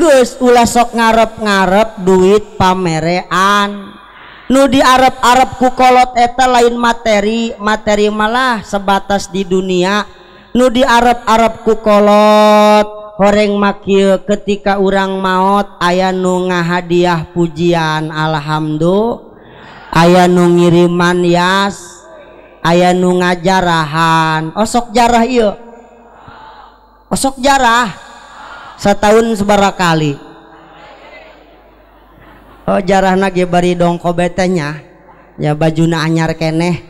geus ulah sok ngarep-ngarep duit pamerean. Nu diarep-arep ku kolot eta lain materi malah sebatas di dunia. Nu diarep-arep ku kolot horeng makieu ketika urang maot aya nu ngahadiah pujian alhamdulillah, aya nu ngiriman yas, aya nu ngajarahan. Osok jarah ieu, osok jarah setahun seberapa kali. Oh jarahna ge bari dongko betenya ya, bajuna anyar keneh,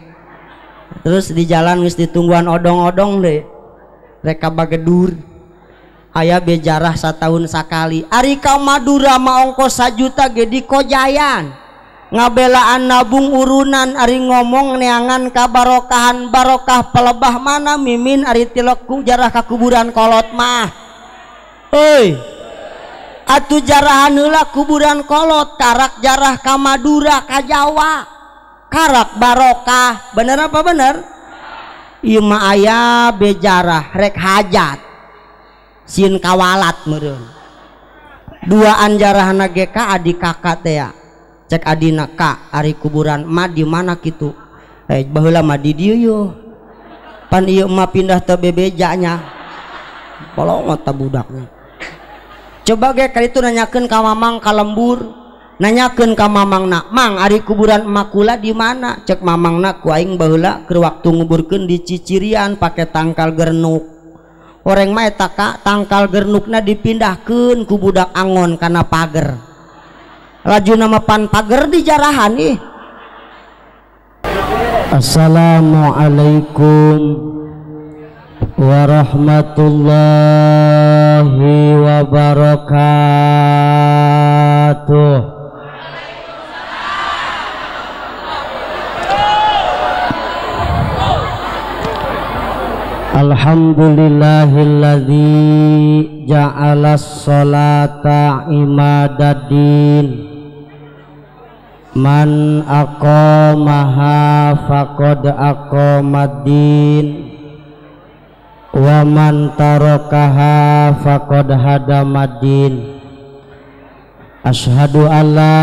terus di jalan geus ditungguan odong-odong deh reka bagedur. Aya bejarah setahun sakali. Ari ka Madura mah ongkos 1 juta ge di Kojayan ngabelaan nabung urunan. Ari ngomong neangan kabarokahan barokah pelebah mana mimin ari tileku jarah ka kuburan kolot mah. Euy atuh jarahan heula kuburan kolot, karak jarah ka Madura ka Jawa, karak barokah. Bener apa bener? Ieu mah aya bejarah rek hajat sin kawalat meureun. Duaan jarahna ge ka adik kakak teh ya. Cek adina ka ari kuburan mah di mana kitu? Baheula mah di dieu yo. Pan ieu mah pindah teh bebejanya. Polongot ta budakna. Coba ge kali itu nanyakeun ka mamang ka lembur, nanyakeun ka mamangna, "Mang, ari kuburan emak kula di mana?" Cek mamangna, "Ku aing baheula keur waktu nguburkeun di Cicirian pake tangkal gernuk." Oreng mah eta ka tangkal gernukna dipindahkeun ku budak angon kana pager. Laju nama pan pager di jarahan ih. Assalamualaikum warahmatullahi wabarakatuh. Alhamdulillahilladzi ja'alas sholata imadaddin. Man aqamaha faqad aqamaddin wa man tarakaha faqad hadamaddin. Asyhadu an la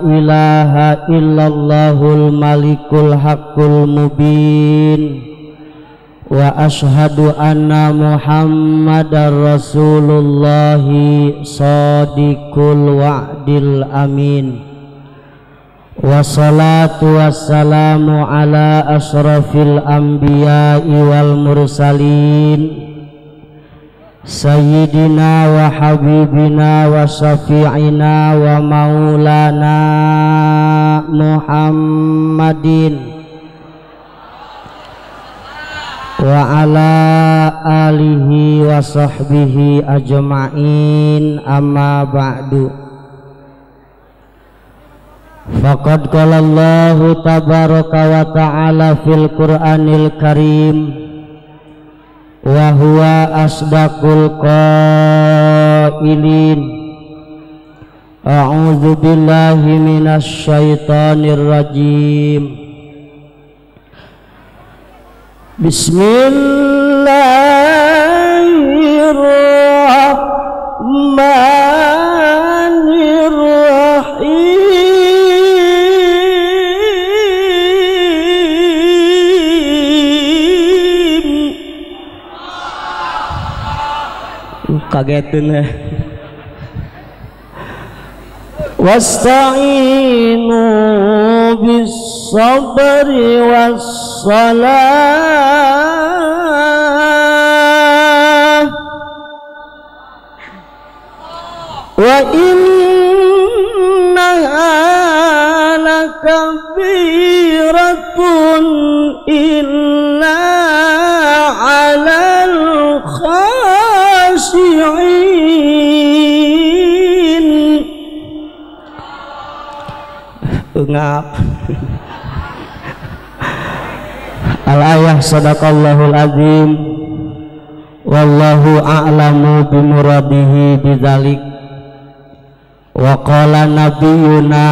ilaha illallahul malikul haqqul mubin wa asyhadu anna muhammadar rasulullahi shadiqul wa'dil amin. Wassalatu wassalamu ala ashrafil anbiya'i wal mursalin sayyidina wa habibina wa syafi'ina wa maulana Muhammadin wa ala alihi wa sahbihi ajma'in, amma ba'du. Faqad qala Allahu tabaraka wa ta'ala fil Qur'anil Karim wa huwa asdaqul qailin. A'udzu billahi minasy syaithanir rajim. Bismillahirrahmanirrahim. Kageteun wasta'inu bis-sabri was-salah wa innaha lakabiratun illa 'alal khashi'in. Ngap al-ayah sadaqallahul azim wallahu a'lamu bimuradihi bidzalik. Wa qala nabiyuna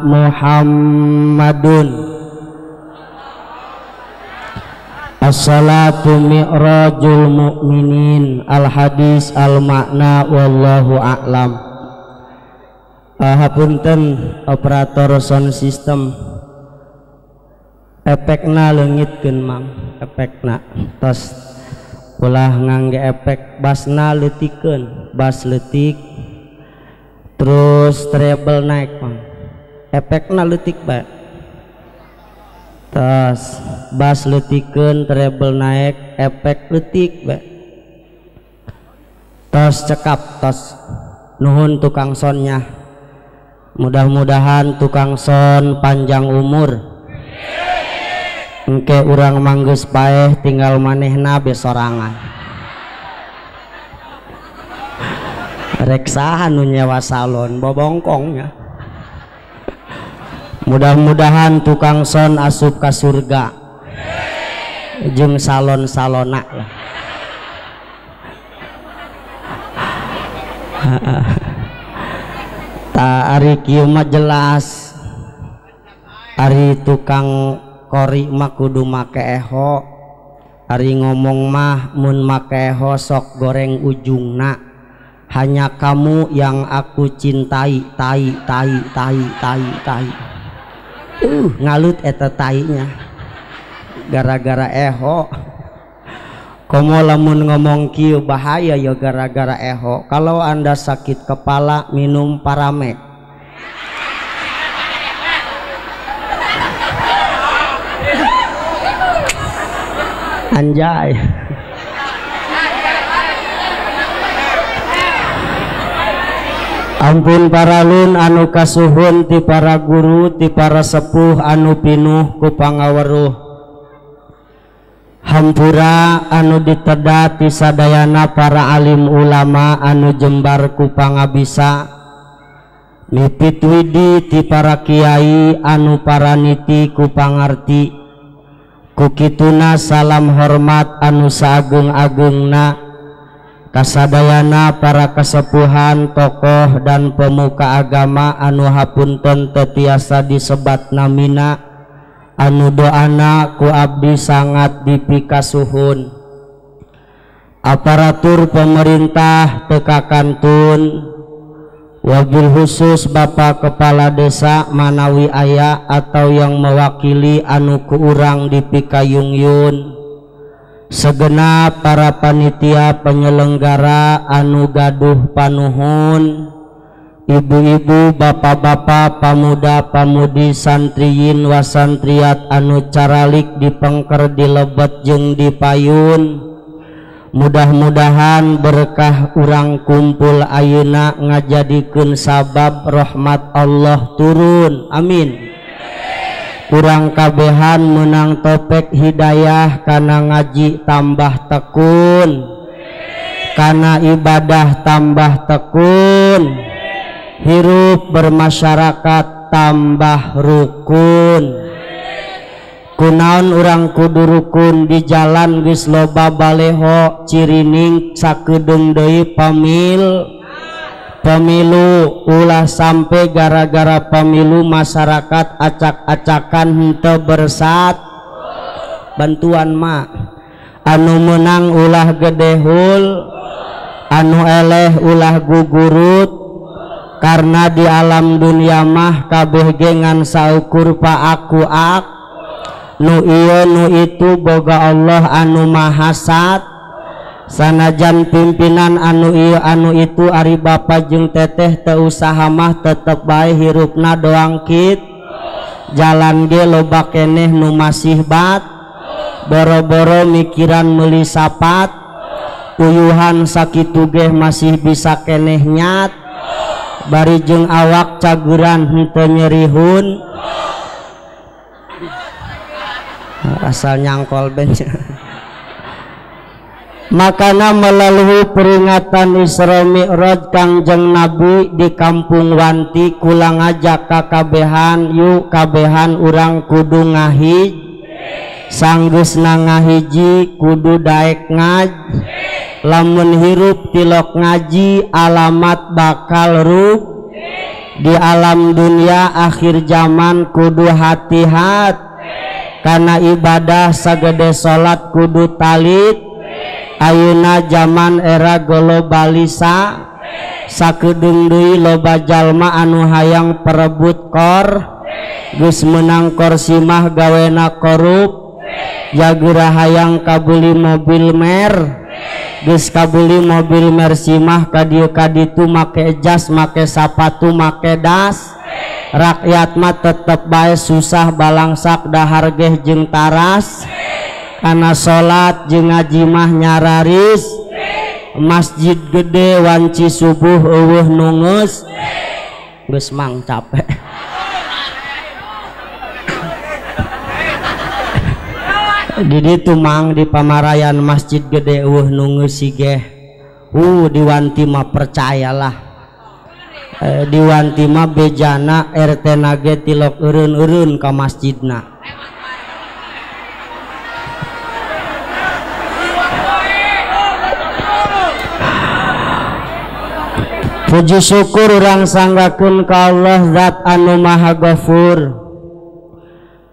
Muhammadun As-salatu mi'rajul mu'minin. Al-hadis al-makna wallahu a'lam. Hapunten operator sound system, efekna leungitkeun mang, efekna tos ulah ngangge efek basna leutikeun, bas leutik terus treble naik mang, efekna leutik bae. Tos bas leutikeun treble naik, efek leutik bae. Tos cekap, tos nuhun tukang sonnya. Mudah-mudahan tukang son panjang umur, engke urang manggeus paeh tinggal manehna besorangan. Rek saha nu nyewa salon bobongkongnya. Mudah-mudahan tukang son asup ka surga jeung salon-salona lah. Ta ari kieu mah jelas, ari tukang kori mah kudu make eho, ari ngomong mah mun make eho sok goreng ujungna, hanya kamu yang aku cintai, tai ngalut eta tainya gara-gara eho. Komo lamun ngomong kieu bahaya ya gara-gara eho. Kalau Anda sakit kepala minum Paramek. Anjay. Ampun paralun anu kasuhun ti para guru, ti para sepuh anu pinuh ku pangaweruh. Hampura anu ditedah ti sadayana para alim ulama anu jembar ku pangabisa, mipit widi ti para kiai anu paraniti ku pangarti, ku kituna salam hormat anu saagung-agungna kasadayana para kasepuhan, tokoh dan pemuka agama anu hapunten teu tiasa disebat namina, anu doana ku abdi sangat dipikasuhun. Aparatur pemerintah tekakantun, wabil khusus Bapak Kepala Desa manawi aya atau yang mewakili anu ku urang dipikayungyun, segenap para panitia penyelenggara anu gaduh panuhun, ibu-ibu, bapak-bapak, pamuda-pamudi, santriyin wasantriat anu caralik dipengker, dilebet jeung dipayun. Mudah-mudahan berkah urang kumpul ayeuna ngajadikeun sabab rahmat Allah turun, amin. Urang kabehan menang topek hidayah kana ngaji tambah tekun, kana ibadah tambah tekun, hirup bermasyarakat tambah rukun. Kunaon urang kudu rukun, di jalan geus loba baleho, cirining sakedeung deui pemilu ulah sampai gara-gara pemilu masyarakat acak-acakan henteu bersat. Bantuan mah anu menang ulah gedehul, anu eleh ulah gugurut, karena di alam dunia mah kabeh gengan saukur paakuak. Nu ieu nu itu boga Allah anu mahasat, sanajan pimpinan anu ieu anu itu ari bapa jeung teteh teu usaha mah tetep bae hirupna doang kit. Jalan ge loba keneh nu masih bat, boro-boro mikiran meuli sapat, uyuhan sakitu ge masih bisa keneh nyat, bari jeung awak cageran henteu nyerihun. Asal nyangkol bench. Makana melalui peringatan Isra Mi'raj Kangjeng Nabi di Kampung Wanti, kula ngajak kakabehan, yuk kabehan urang kudu ngahij, sanggeusna ngahiji kudu daek ngaj, lamun hirup tilok ngaji alamat bakal ruh, di alam dunia akhir zaman kudu hati-hati. Kana ibadah sagede salat kudu talit. Ayeuna zaman era globalisa sakedeung deui loba jalma anu hayang perebut kor geus menang kursi mah gawena korup jageura hayang kabeli mobil mer geus kabeli mobil Mercy mah kadieu kaditu make jas make sapatu make das rakyat mah tetep bae susah balangsak dahar geh jeung taras kana salat jeung ngaji mah nyararis masjid gede wanci subuh eueuh nungeus geus mang capek di ditu mang di pamarayan masjid gede eueuh nungeus sigeh diwanti mah percayalah diwanti mah bejana RT nage tilok eureun-eureun ka masjidna. Puji syukur urang sanggakeun ka Allah Zat anu Maha Ghafur.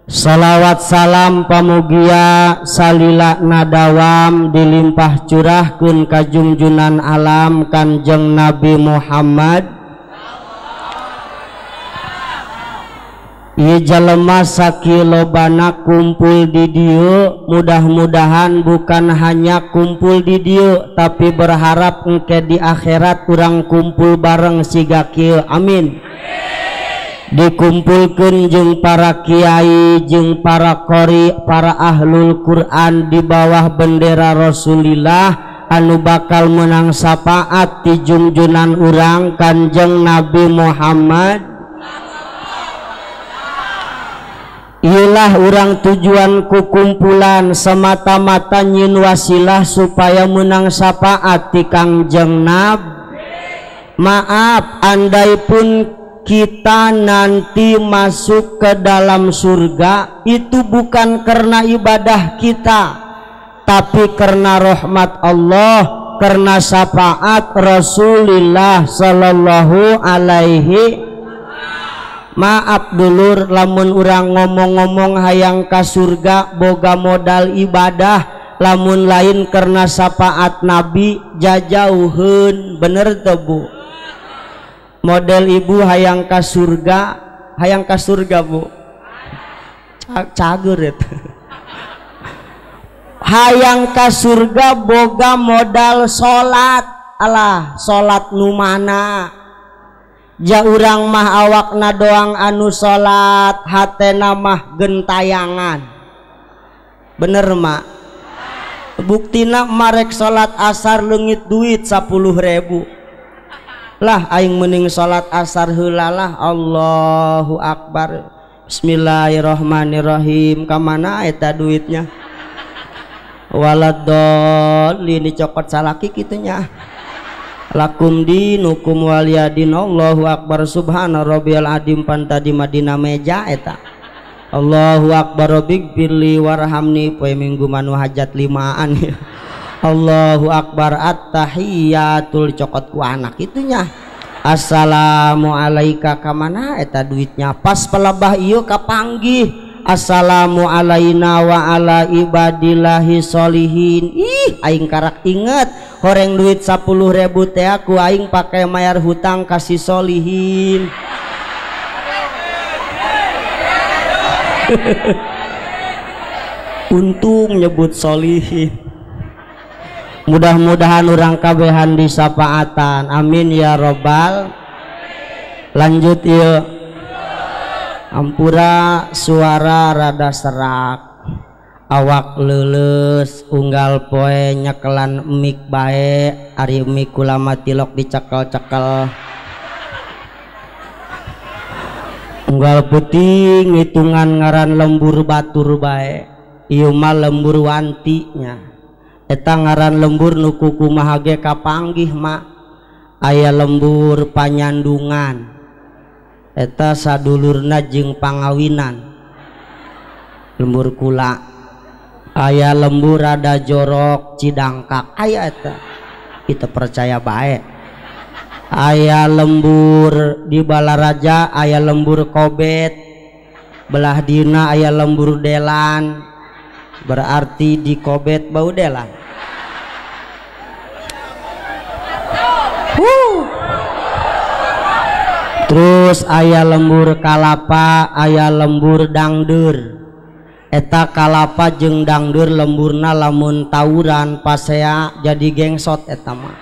Salawat salam pamugia salila nadawam dilimpah curahkeun ka junjunan alam Kanjeng Nabi Muhammad. Ieu jalema sakilobana kumpul di dieu mudah-mudahan bukan hanya kumpul di dieu tapi berharap engke di akhirat urang kumpul bareng siga kieu amin. Dikumpulkeun jeung para kiai jeung para qori para ahlul Quran di bawah bendera Rasulillah anu bakal menang syafaat ti junjunan urang Kanjeng Nabi Muhammad. Iyalah urang tujuan kukumpulan semata-mata nyin wasilah supaya menang syafaat ti Kangjeng Nabi. Maaf andai pun kita nanti masuk ke dalam surga itu bukan karena ibadah kita tapi karena rahmat Allah, karena syafaat Rasulullah sallallahu alaihi. Maaf dulur lamun urang ngomong-ngomong hayang ka surga boga modal ibadah lamun lain karena syafaat Nabi jajauheun bener teu Bu? Model ibu hayang ka surga Bu cager eta hayang ka surga boga modal salat alah salat nu mana ja urang mah awakna doang anu salat hatena mah gentayangan bener mak buktina marek salat asar leungit duit 10.000 lah aing mending salat asar heula lah Allahu Akbar bismillahirrahmanirrahim kamana eta duitnya waladolin dicokot salaki kitunya lakum dinukum waliyadin Allahu Akbar subhana rabbiyal adim panta di Madinah meja eta Allahu Akbar bighfirli warhamni poe minggu manu hajat limaan ya Allahu Akbar at-tahiyatul cokot ku anak itunya assalamu alaika kamana eta duitnya pas pelebah ieu kapanggih assalamu alaina wa ala ibadillahi sholihin ih aing karak inget horeng duit 10.000 teh aku aing pakai mayar hutang kasih sholihin untung nyebut sholihin mudah-mudahan orang kabehan disapaatan amin ya robbal lanjut yuk ampura suara rada serak awak leuleus unggal poe nyekelan mik bae ari mik kulama tilok dicekel-cekel unggal putih ngitungan ngaran lembur batur bae ieu mah lembur wantinya eta ngaran lembur nu kumaha ge kapanggih mak aya lembur panyandungan eta sadulurna jeung pangawinan lembur kula aya lembur rada jorok cidangkak aya eta kita percaya bae aya lembur di Balaraja aya lembur kobet belah dina aya lembur delan berarti di kobet bau delan. Terus aya lembur kalapa aya lembur dangdur eta kalapa jeung dangdur lemburna lamun tawuran pasea jadi gengsot eta mah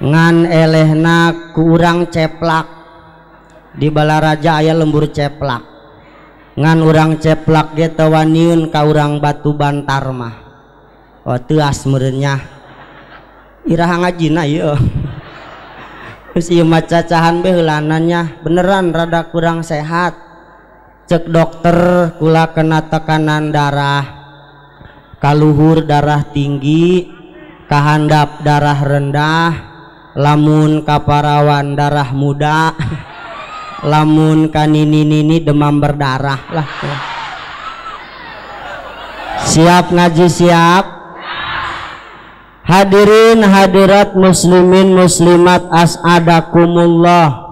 ngan elehna ku urang ceplak di Balaraja aya lembur ceplak ngan urang ceplak ge teu waniun ka urang Batu Bantar mah oh teu as meureun nya iraha ngajina ieu geus ieu mah cacahan be heulananya beneran rada kurang sehat cek dokter kula kena tekanan darah kaluhur darah tinggi kahandap darah rendah lamun kaparawan darah muda lamun kanini-nini demam berdarah lah. Siap ngaji siap. Hadirin hadirat muslimin muslimat as'adakumullah.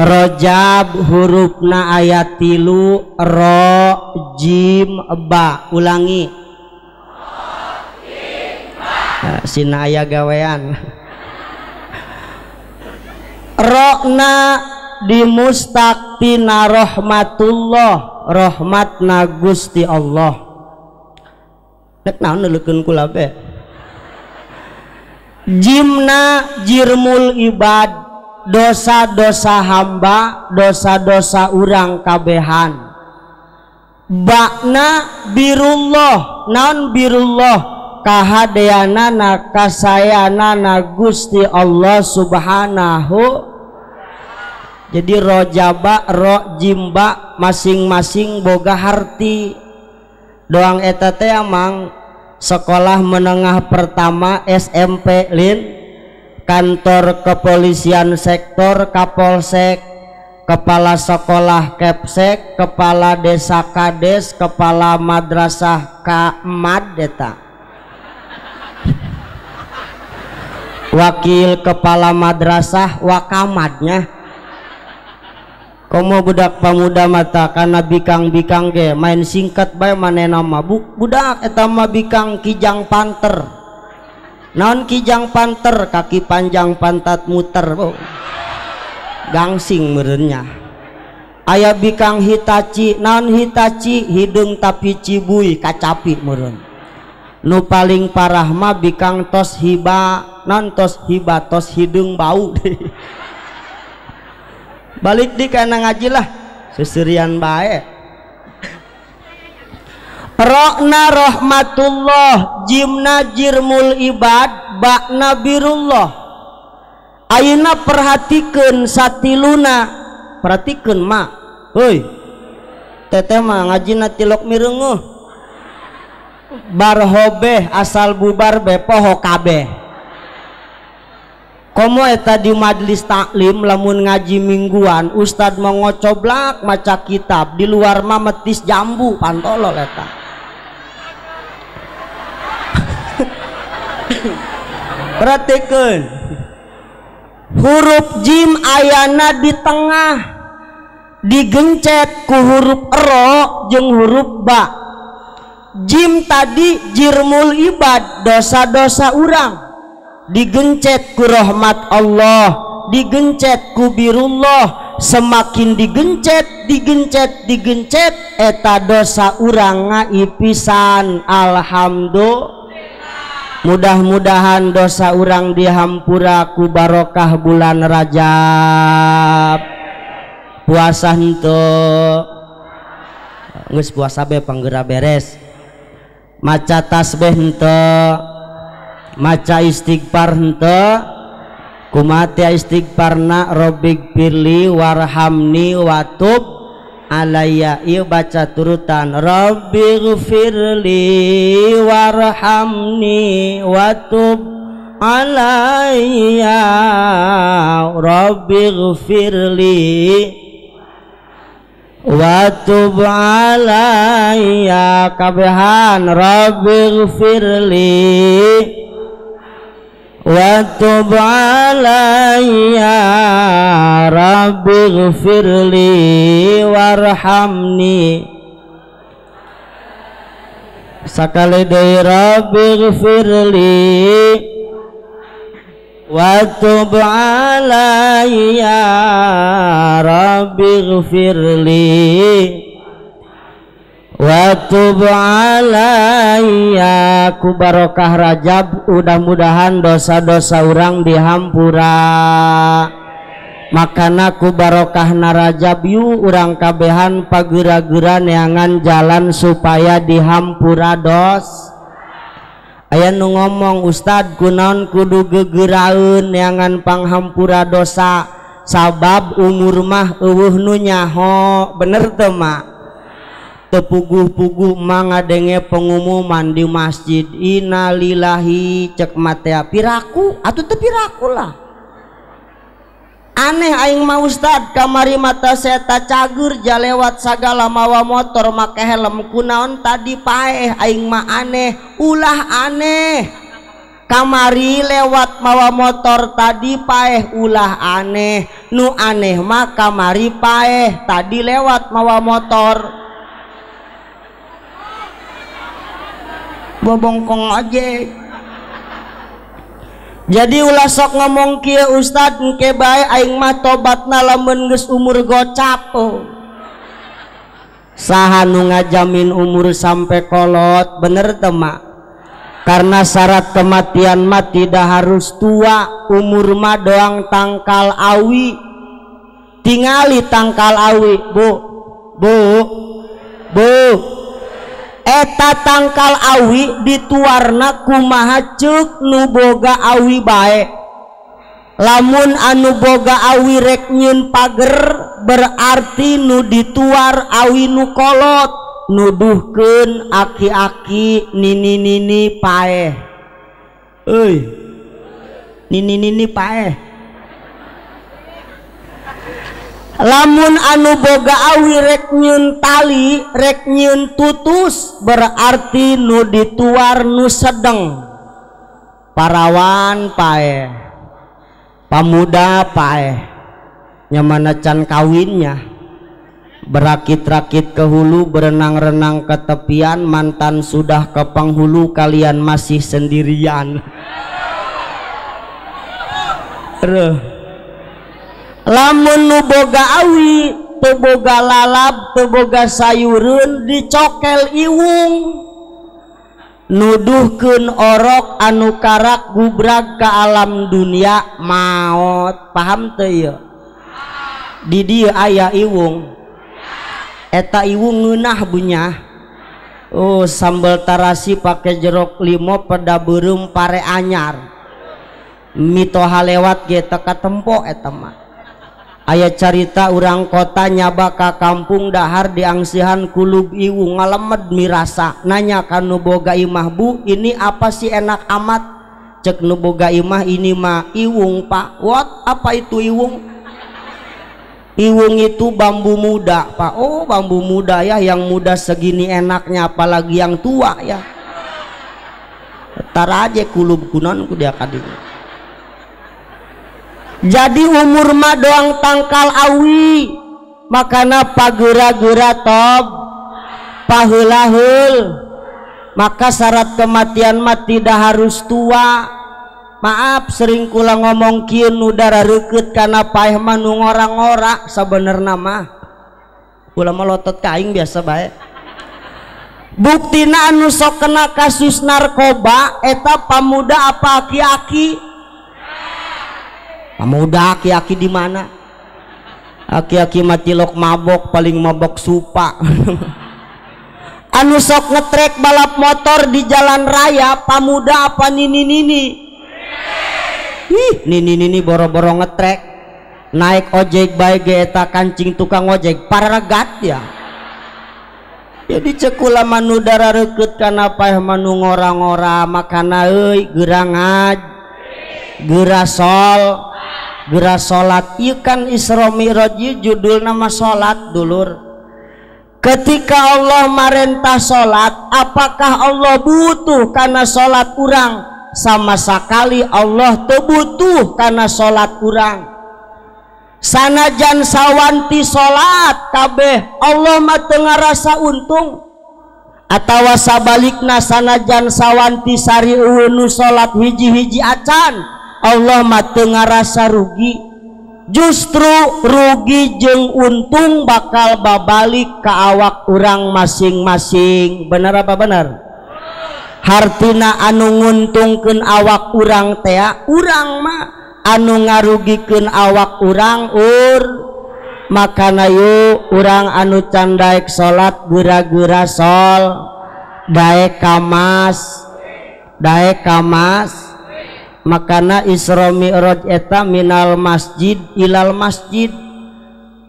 Rojab hurufna ayat 3 ro jim ba ulangi sina aya gawean rokna dimustaqtina rahmatullah rahmatna Gusti Allah nek naon neuleukeun kula be jimna jirmul ibad dosa-dosa hamba dosa-dosa urang kabehan bakna birullah naon birullah kahadeanana kasayanana Gusti Allah subhanahu. Jadi rojaba ro jimba masing-masing boga harti doang eta teh amang sekolah menengah pertama SMP lin kantor kepolisian sektor kapolsek kepala sekolah kepsek kepala desa kades kepala madrasah kamad eta wakil kepala madrasah wakamadnya komo budak pamuda mata karena bikang-bikang ge main singkat bae manehna mah budak eta mah bikang kijang panter naon kijang panter kaki panjang pantat muter gangsing meureunnya aya bikang hitachi naon hitachi hidung tapi cibui kacapi meureun nu paling parah mah bikang tos hiba naon tos hiba tos hidung bau balik di kana ngaji lah seserian bae rokna rahmatullah jimna jirmul ibad bakna birullah ayeuna perhatikeun satiluna perhatikeun mak heuy teteh mah ngajina tilok mireunguh bar hobeh asal bubar be poho kabeh komo eta di majlis taklim lamun ngaji mingguan ustad mau ngocoblak maca kitab di luar mah metis jambu pantolol eta perhatikan huruf jim ayana di tengah digencet ku huruf ro jeung huruf ba jim tadi jirmul ibad dosa-dosa urang digencet ku rahmat Allah digencet ku birullah semakin digencet eta dosa urang ngaipisan alhamdulillah. Mudah-mudahan dosa urang dihampura ku barokah bulan Rajab puasa henteu geus puasa be panggera beres maca tasbih henteu maca istighfar henteu kumaha istighfarna rabbik firli warhamni watub alayya ieu baca turutan rabbighfirli warhamni watub alayya rabbighfirli watub alayya kabehan rabbighfirli wa tub alayya rabbighfirli warhamni sakali deui rabbighfirli wa tub alayya rabbighfirli wa tub alayya. Ku barokah Rajab mudah-mudahan dosa-dosa urang dihampura, makana ku barokahna Rajab yu urang kabehan pagera-gera neangan jalan supaya dihampura dos. Aya nu ngomong Ustad kunaon kudu gegeraeun neangan panghampura dosa sabab umur mah eueuh nu nyaho, bener teu mak? Tepuguh-puguh mangadenge pengumuman di masjid innalillahi cek matea piraku atuh teu piraku lah aneh aing mah Ustad kamari mata seta cager jalewat sagala mawa motor make helm kunaon tadi paeh aing mah aneh ulah aneh kamari lewat mawa motor tadi paeh ulah aneh nu aneh mah kamari paeh tadi lewat mawa motor bobongkong aja. Jadi ulah sok ngomong kieu Ustad engke bae aing mah tobatna lamun geus umur gocap. Saha nu ngajamin umur sampai kolot, bener teu mak? Karena syarat kematian mah tidak harus tua, umur mah doang tangkal awi. Tingali tangkal awi, Bu. Eta tangkal awi dituarna kumaha ceuk nu boga awi bae. Lamun anu boga awi rek nyieun pager berarti nu dituar awi nu kolot, nuduhkeun aki-aki nini-nini paeh. Euy. Nini-nini paeh. Lamun anu boga awi rek nyieun tali rek nyieun tutus berarti nu dituar nu sedeng. Parawan paeh, pamuda paeh, nyamana can kawinnya berakit-rakit ke hulu berenang-renang ke tepian mantan sudah ke penghulu kalian masih sendirian. Lamun nu boga awi teu boga lalab teu boga sayureun dicokel iwung nuduhkeun orok anu karak gubrag ka alam dunia maot. Paham teu ieu? Di dieu aya iwung eta iwung ngeunah bunyah. Oh sambal tarasi pake jeruk limo peda beureum pare anyar mitoha lewat ge teu katempo eta mah. Aya carita urang kota nyaba ka kampung dahar diangsihan kulub iwung ngalemed mirasa nanya ka nu boga imah, Bu ini apa sih enak amat? Cek nu boga imah, ini mah iwung Pak. What? Apa itu iwung? Iwung itu bambu muda Pak. Oh bambu muda ya, yang muda segini enaknya apalagi yang tua ya. Tar aja kulub kunon ku dia kadinya. Jadi umur mah doang tangkal awi, makana pagera-gera tob paheula-heul. Maka syarat kematian mah tidak harus tua. Maaf sering kula ngomong kieu nu darareukeut kana paeh mah nu ngora-ngora sabenerna mah. Kula mah lotot ka aing biasa bae. Buktina anu sok kena kasus narkoba eta pamuda apa aki-aki? Pemuda aki-aki di mana? Aki-aki matilok mabok, paling mabok supa. Anu sok ngetrek balap motor di jalan raya, pemuda apa nini-nini? Ih, nini-nini boro-boro ngetrek. Naik ojek bae ge eta kancing tukang ojek pararegat ya. Jadi cekula manu darareukeut kana paeh manu ngora-ngora makana euy gerangaj gerasol gera salat ieu kan Isra Mi'raj judul nama salat dulur. Ketika Allah marentah salat, apakah Allah butuh karena salat urang sama sekali Allah teu butuh kana salat urang. Sanajan sawanti salat kabeh Allah mah teu ngarasa untung, atawa sabalikna sanajan sawanti sari nu salat hiji-hiji acan Allah mah teu ngarasa rugi. Justru rugi jeung untung bakal babalik ke awak urang masing-masing. Bener apa bener? Hartina anu nguntungkeun awak urang teh urang mah, anu ngarugikeun awak urang makana yuk urang anu can daek salat geura-geura sol daek kamas makana Isra Mi'raj eta minal masjid ilal masjid,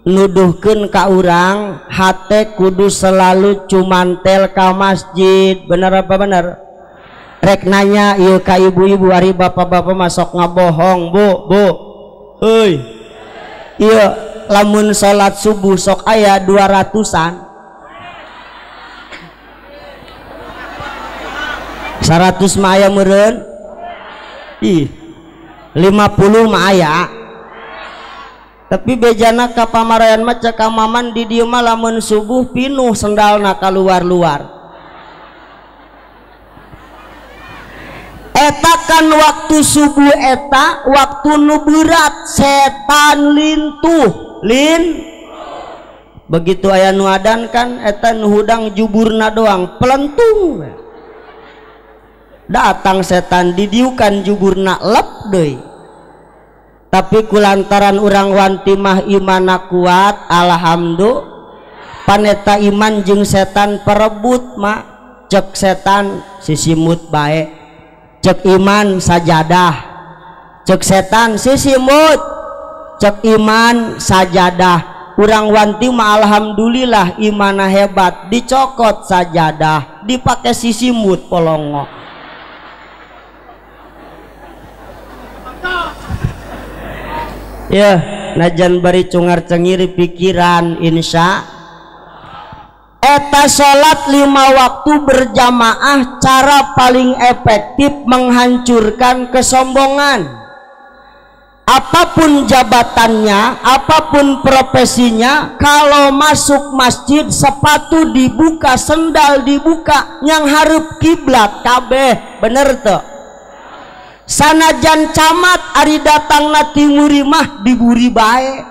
nuduhkeun ka urang hate kudu selalu cumantel ka masjid. Bener apa bener? Rek nanya ieu ka ibu-ibu ari bapak-bapak masuk ngabohong bu heuy ieu lamun salat subuh sok aya 200-an 100 mah aya meureun 50 mah aya, tapi bejana ka pamarayan mah cek maman di dieu mah lamun subuh pinuh sendalna kaluar-luar. Eta kan waktu subuh eta waktu nu berat, setan lintuh begitu aya nu adan kan eta nu hudang juburna doang pelentung, datang setan didiukan juburna lep deui. Tapi kulantaran urang wanti mah imana kuat, alhamdulillah paneta iman jeung setan perebut mah cek setan sisimut bae, cek iman sajadah, cek setan sisimut, cek iman sajadah. Urang wanti mah alhamdulillah imana hebat, dicokot sajadah dipake sisimut polongo. Ya, najan bari cungar cengiri pikiran insya eta salat 5 waktu berjamaah cara paling efektif menghancurkan kesombongan. Apapun jabatannya, apapun profesinya, kalau masuk masjid sepatu dibuka, sendal dibuka, yang hareup kiblat kabeh. Bener tuh. Sanajan camat ari datang na timuri mah diburi bae,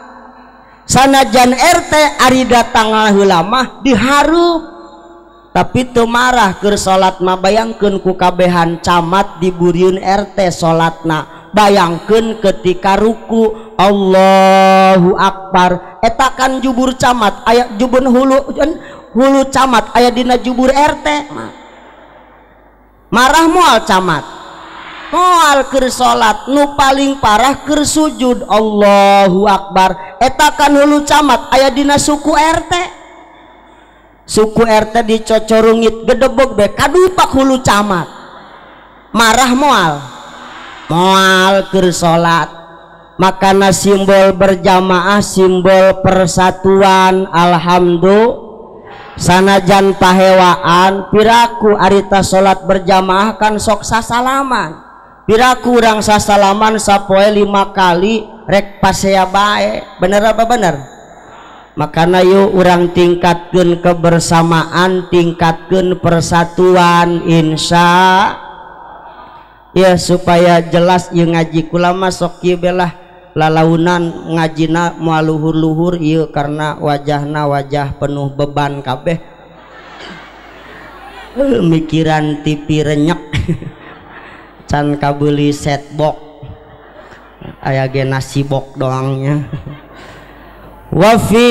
sanajan RT ari datang heula mah diharup, tapi teu marah keur salat mah. Bayangkeun ku kabehan camat diburiun RT salatna, bayangkeun ketika ruku Allahu Akbar eta kan jubur camat aya jubun hulu camat aya dina jubur RT, marah moal camat moal keur salat. Nu paling parah keur sujud Allahu Akbar eta kan hulu camat aya dina suku RT, suku RT dicocorungit gedebeg be kadupak hulu camat, marah moal keur salat. Makana simbol berjamaah simbol persatuan. Alhamdulillah sanajan pahewaan piraku arita salat berjamaah kan sok sasalaman, piraku urang sasalaman sapoe 5 kali rek pasea bae. Bener apa bener? Makana yuk urang tingkatkeun kebersamaan, tingkatkeun persatuan insya ya supaya jelas ieu ngaji kula mah sok ieu belah lalaunan ngajina moal luhur-luhur ieu karena wajahna wajah penuh beban kabeh. Mikiran TV renyek can kabeli set box aya ge nasi box doangnya. Wa fi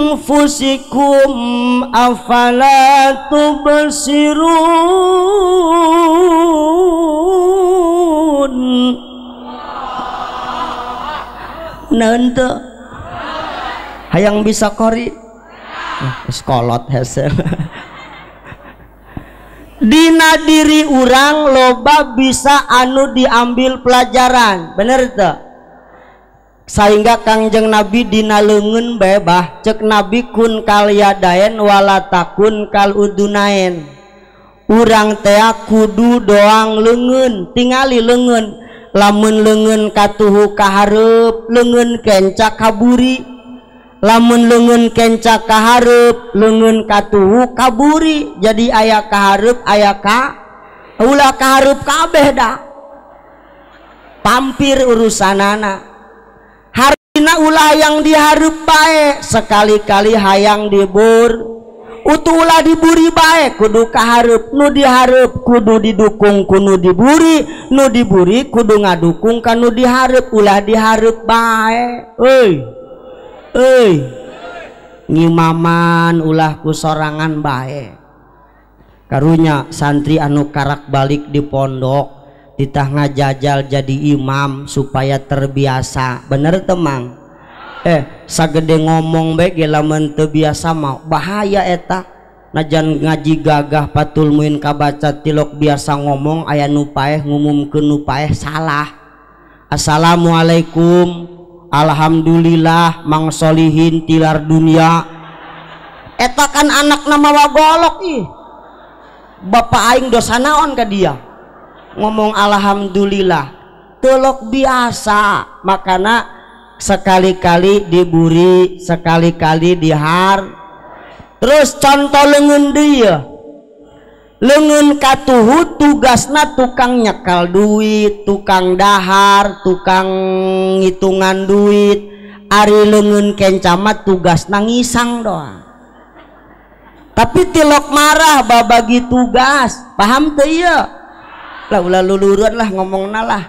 anfusikum afala tubsirun. Naon teu hayang bisa kori sekolot hese. Dina diri urang loba bisa anu diambil pelajaran. Bener teu? sehingga Kangjeng Nabi dina leungeun bebah cek Nabi kun kal yadaen wala takun kal udunaen. Urang teh kudu doang leungeun, tingali leungeun. Lamun leungeun katuhu kahareup, leungeun kenca kaburi. Lamun leungeun kenca kahareup, leungeun katuhu kaburi. Jadi aya kahareup aya ulah kahareup kabeh dah. Pampir urusanana. Harina ulah yang dihareup bae, sekali-kali hayang dibur. Utu ulah diburi bae kudu kahareup, nu dihareup kudu didukung ku nu diburi, nu diburi kudu ngadukung ka nu dihareup, ulah dihareup bae. Euy ngimaman ulah ku sorangan bae. Karunya santri anu karak balik di pondok ditah ngajajal jadi imam supaya terbiasa, bener temang. Sagede ngomong bae ge lamun teu biasa mah bahaya eta. Najan ngaji gagah patul muin kabaca tilok biasa ngomong aya nu paeh ngumumkeun nu paeh salah. Assalamualaikum, alhamdulillah, mang solihin tilar dunia. Eta kan anak nama wagolok ih. Bapak aing dosa naon ka dia? Ngomong alhamdulillah telok biasa, makana sekali-kali diburi, sekali-kali dihar. Terus contoh leungeun deui, leungeun katuhu tugasna tukang nyekal duit, tukang dahar, tukang ngitungan duit. Ari leungeun kencamat tugasna ngisang doang. Tapi tilok marah babagi tugas, paham teu ieu? Lah ulah lulureun lah ngomongna lah.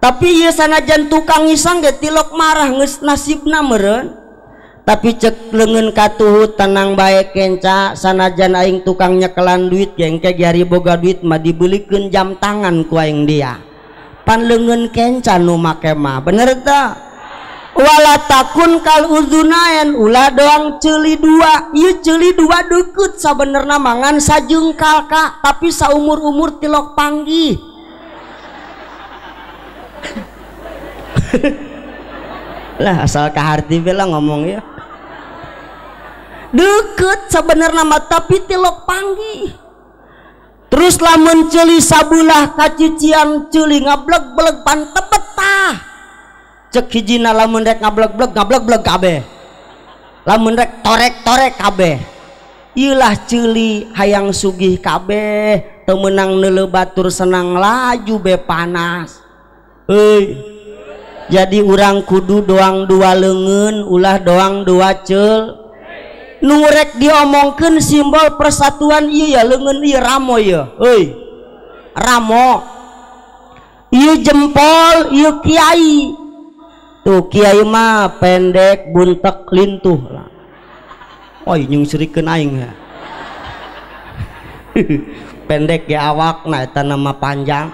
Tapi ieu sanajan tukang ngisang ge tilok marah geus nasibna meureun. Tapi cek leungeun katuhu tenang bae kenca, sanajan aing tukang nyekelan duit ge engke gari boga duit mah dibeulikeun jam tangan ku aing dia. Pan leungeun kenca nu make mah, bener teu? Wala takun kal uzunaen, ulah doang ceuli dua. Ieu ceuli dua deukeut sabenerna mangan sajengkal ka, tapi saumur-umur tilok panggih. Lah asal kaharti we lah ngomong ya. Deukeut sabenerna mah tapi tilok panggih. Terus lamun ceuli sabulah kacician ceuli ngableg-bleg pan tepet tah. Cek hijina lamun rek ngableg-bleg kabeh, lamun rek torek-torek kabeh. Ieulah ceuli hayang sugih kabeh, teu meunang neuleuh batur senang laju be panas. Jadi urang kudu doang dua leungeun, ulah doang dua ceul. Nu rek diomongkeun simbol persatuan ieu ya leungeun ieu ramo ieu. Ramo. Ieu jempol, ieu kiai. Tuh kiai mah pendek buntek lintuh lah. Oi nyungsirikeun aing ya. Pendek ge awakna eta nama panjang.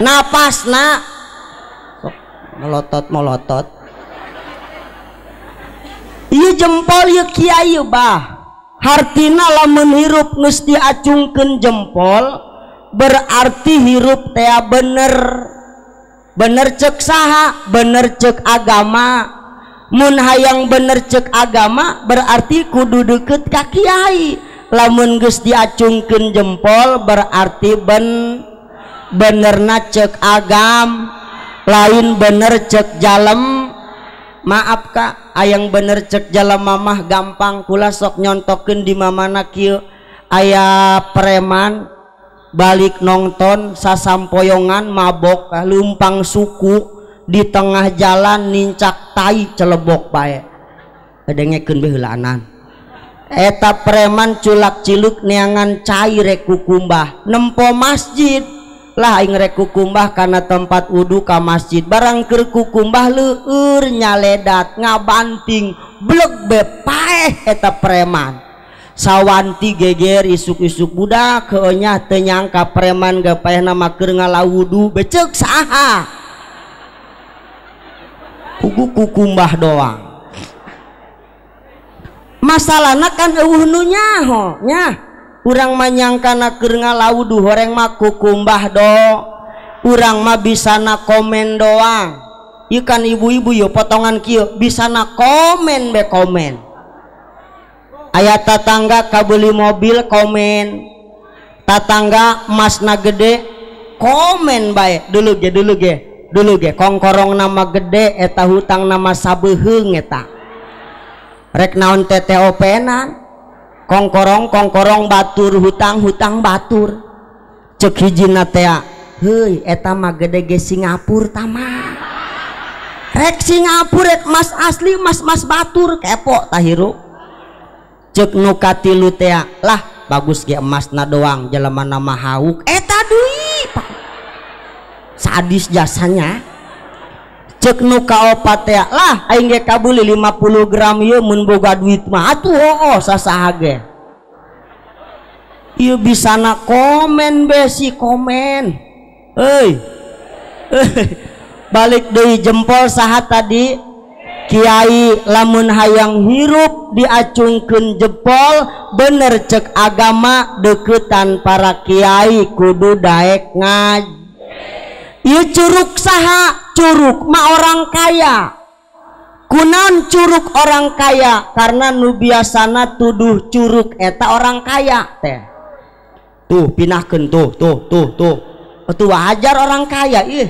Napasna sok melotot. Ieu jempol ieu kiai bah. Hartina lamun hirup geus diacungkeun jempol berarti hirup teh bener. Bener cek saha, bener cek agama. Mun hayang bener cek agama berarti kudu deukeut ka kiai. Lamun geus diacungkeun jempol berarti benerna cek agam, lain bener cek jalem. Maaf kak, ayang bener cek jalem mamah gampang. Kula sok nyontokeun di mamana kieu aya preman balik nonton sasampoyongan mabok lumpang suku di tengah jalan nincak tai celebok bae dengekeun bae heulaanan. Eta preman culak ciluk neangan cai rek kukumbah nempo masjid lah aing rek kukumbah kana tempat wudu ka masjid barang keur kukumbah leueur nyaledat ngabanting bleg be paeh eta preman. Sawanti geger isuk-isuk budak keunya teu nyangka preman gapaehna mah keur ngalawudu becek saha kuku kukumbah doang. Masalahna kan eueuh nu nyaho nya urang mah nyangkana keur ngalawudu horeng mah kukumbah do urang mah bisana komen doang ikan ibu-ibu yo potongan kieu bisa na komen be komen. Aya tatangga kabeli mobil komen, tatangga emasna gede komen bae. Dulu ge kongkorong nama gede eta hutang nama sabeheung eta rek naon TTOP-nan kongkorong batur hutang batur cek hijina teh heuy eta mah gede ge Singapura tama rek Singapura rek mas asli mas batur kepo tahiru cek nu katilu teh lah bagus ge emasna doang jelema nama hauk eta deui sadis jasanya cek nu kaopat teh lah aing ge kabeli 50 gram ieu mun boga duit mah atuh hooh sasaha ge ieu bisana komen besi komen euy balik deui jempol saha tadi kiai lamun hayang hirup diacungkeun jempol bener cek agama deketan para kiai kudu daek ngaji. Ieu curug saha? Curug mah orang kaya. Kunaon curug orang kaya? Karena nu biasana tuduh curug eta orang kaya teh. Tuh pinahkeun tuh. Tuh wajar orang kaya ih.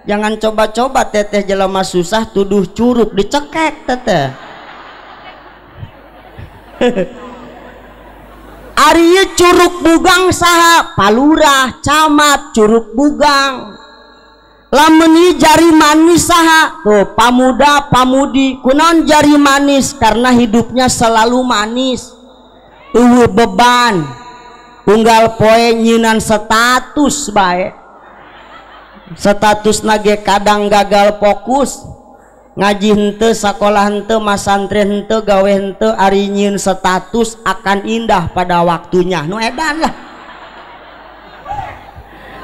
Jangan coba-coba teteh jelema susah tuduh curug dicekek teteh. Ari curug bugang saha? Palurah, camat, curug bugang. Lamun jari manis saha? Tuh pamuda pamudi. Kunaon jari manis? Karena hidupnya selalu manis. Beban. Unggal poe nyinan status bae. Status nage kadang gagal fokus. Ngaji henteu, sakolah henteu, masantren henteu, gawe henteu, ari nyieun status akan indah pada waktunya. Nu edan lah.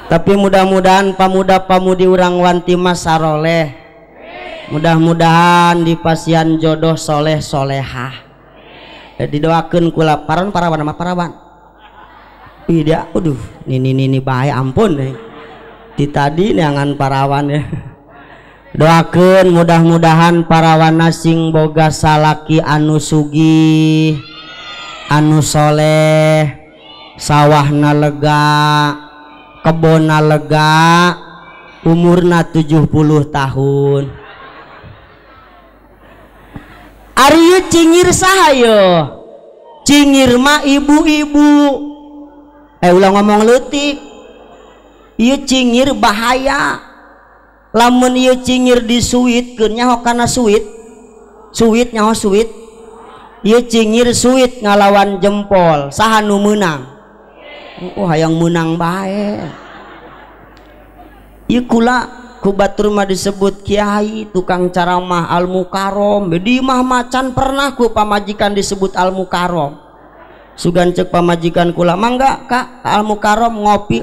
Tapi mudah-mudahan pamuda-pamudi urang wanti mas saroleh, mudah-mudahan dipasian jodoh soleh solehah. Didoakeun kula parawan mah parawan. Ih dia, aduh, ini bahaya ampun deh. Di tadi neangan parawan ya. Doakeun mudah-mudahan parawana sing boga salaki anu sugih, anu soleh, sawahna lega, kebona lega, umurna 70 tahun. Ari cingir saha yo? Cingir mah ibu-ibu. Ulah ngomong leutik. Ieu cingir bahaya. Lamun ieu cingir disuitkeun nyaho kana suit. Suit nyaho suit. Ieu cingir suit ngalawan jempol. Saha nu meunang? Oh hayang menang bae. Ieu kula ku batur mah disebut kiai tukang caramah al mukarom. Di mah macan pernah ku pamajikan disebut al mukarom. Sugan cek pamajikan kula mangga kak al mukarom ngopi.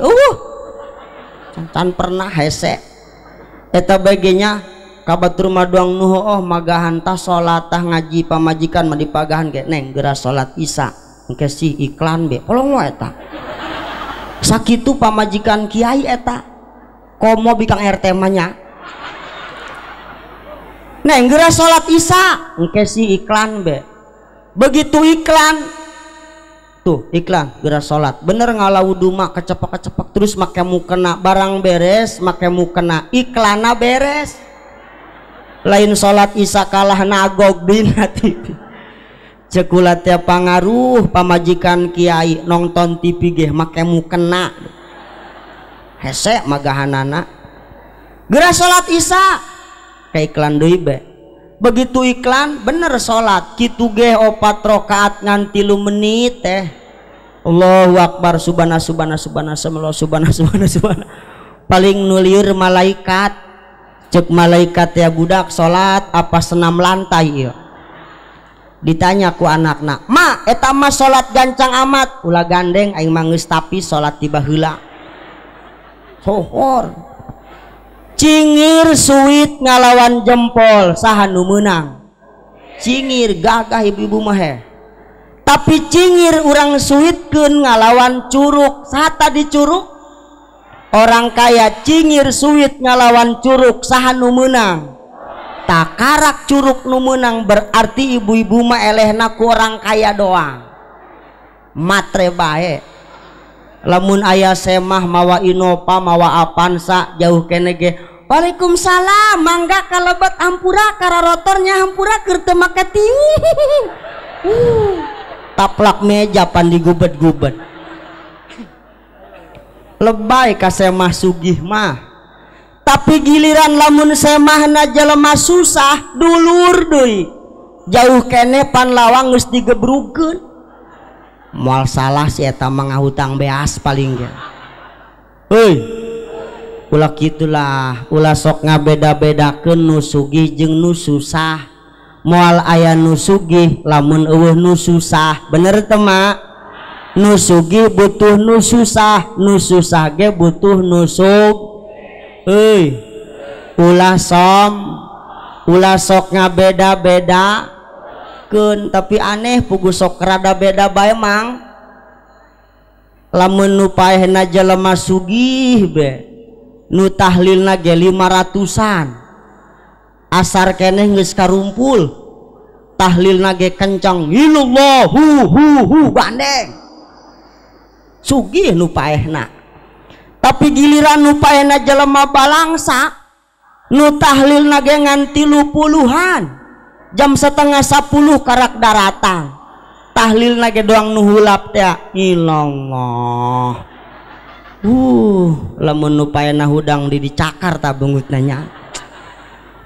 Can pernah hese. Eta bagenya ka batur mah doang nuheuh magahan tah salat tah ngaji pamajikan mah dipagahan ge neng geura salat isya. Engke si iklan be. Polong wae eta. Sakitu pamajikan kiai eta komo bikang RT manya neng geura salat isya engke si iklan be begitu iklan tuh iklan geura salat bener ngalawudu mah kecepek terus make mukena barang beres make mukena iklanna beres lain salat isya kalah nagog dina TV cek kula teh pangaruh pamajikan kiai nonton TV ge make mukena hese magahanana geura salat isya ka iklan deui be begitu iklan bener salat kitu ge 4 rakaat ngan 3 menit teh Allahu akbar subhana paling nulieur malaikat cek malaikat ya budak salat apa senam lantai ieu ditanya ku anakna ma eta mah salat gancang amat ulah gandeng aing mah geus tapi salat tiba heula sohor cingir suit ngalawan jempol saha nu meunang cingir gagah ibu-ibu mah he tapi cingir urang suitkeun ngalawan curug saha tadi curug orang kaya cingir suit ngalawan curug saha nu meunang takarak curug nu menang berarti ibu-ibu mah elehna ku orang kaya doang matre bae lamun aya semah mawa inopa mawa apansa jauh kene ge waalaikumsalam mangga kalebet hampura kararotornya hampura keur teu make ting taplak meja pan digubet-gubet lebay ka semah sugih mah tapi giliran lamun semahna jelema susah dulur deui jauh kene pan lawang geus digebrugkeun moal salah si eta mah ngahutang beas paling ge heuy ulah kitulah ulah sok ngabeda-bedakeun nu sugih jeung nu susah moal aya nu sugih lamun eueuh nu susah bener teu mak nu sugih butuh nu susah ge butuh nu sugih ulah sok ngabeda-beda keun tapi aneh pugu sok rada beda bae mang lamun nu paehna jelema sugih be nu tahlilna ge 500-an asar keneh geus karumpul tahlilna ge kencang illallahu hu bandeng sugih nu paehna tapi giliran nu paehna jelema balangsa nu tahlilna ge ngan 30-an jam 9:30 karak daratan tahlilna ge doang nu hulap teh ilallah lamun nu paehna hudang di dicakar ta beungutna nya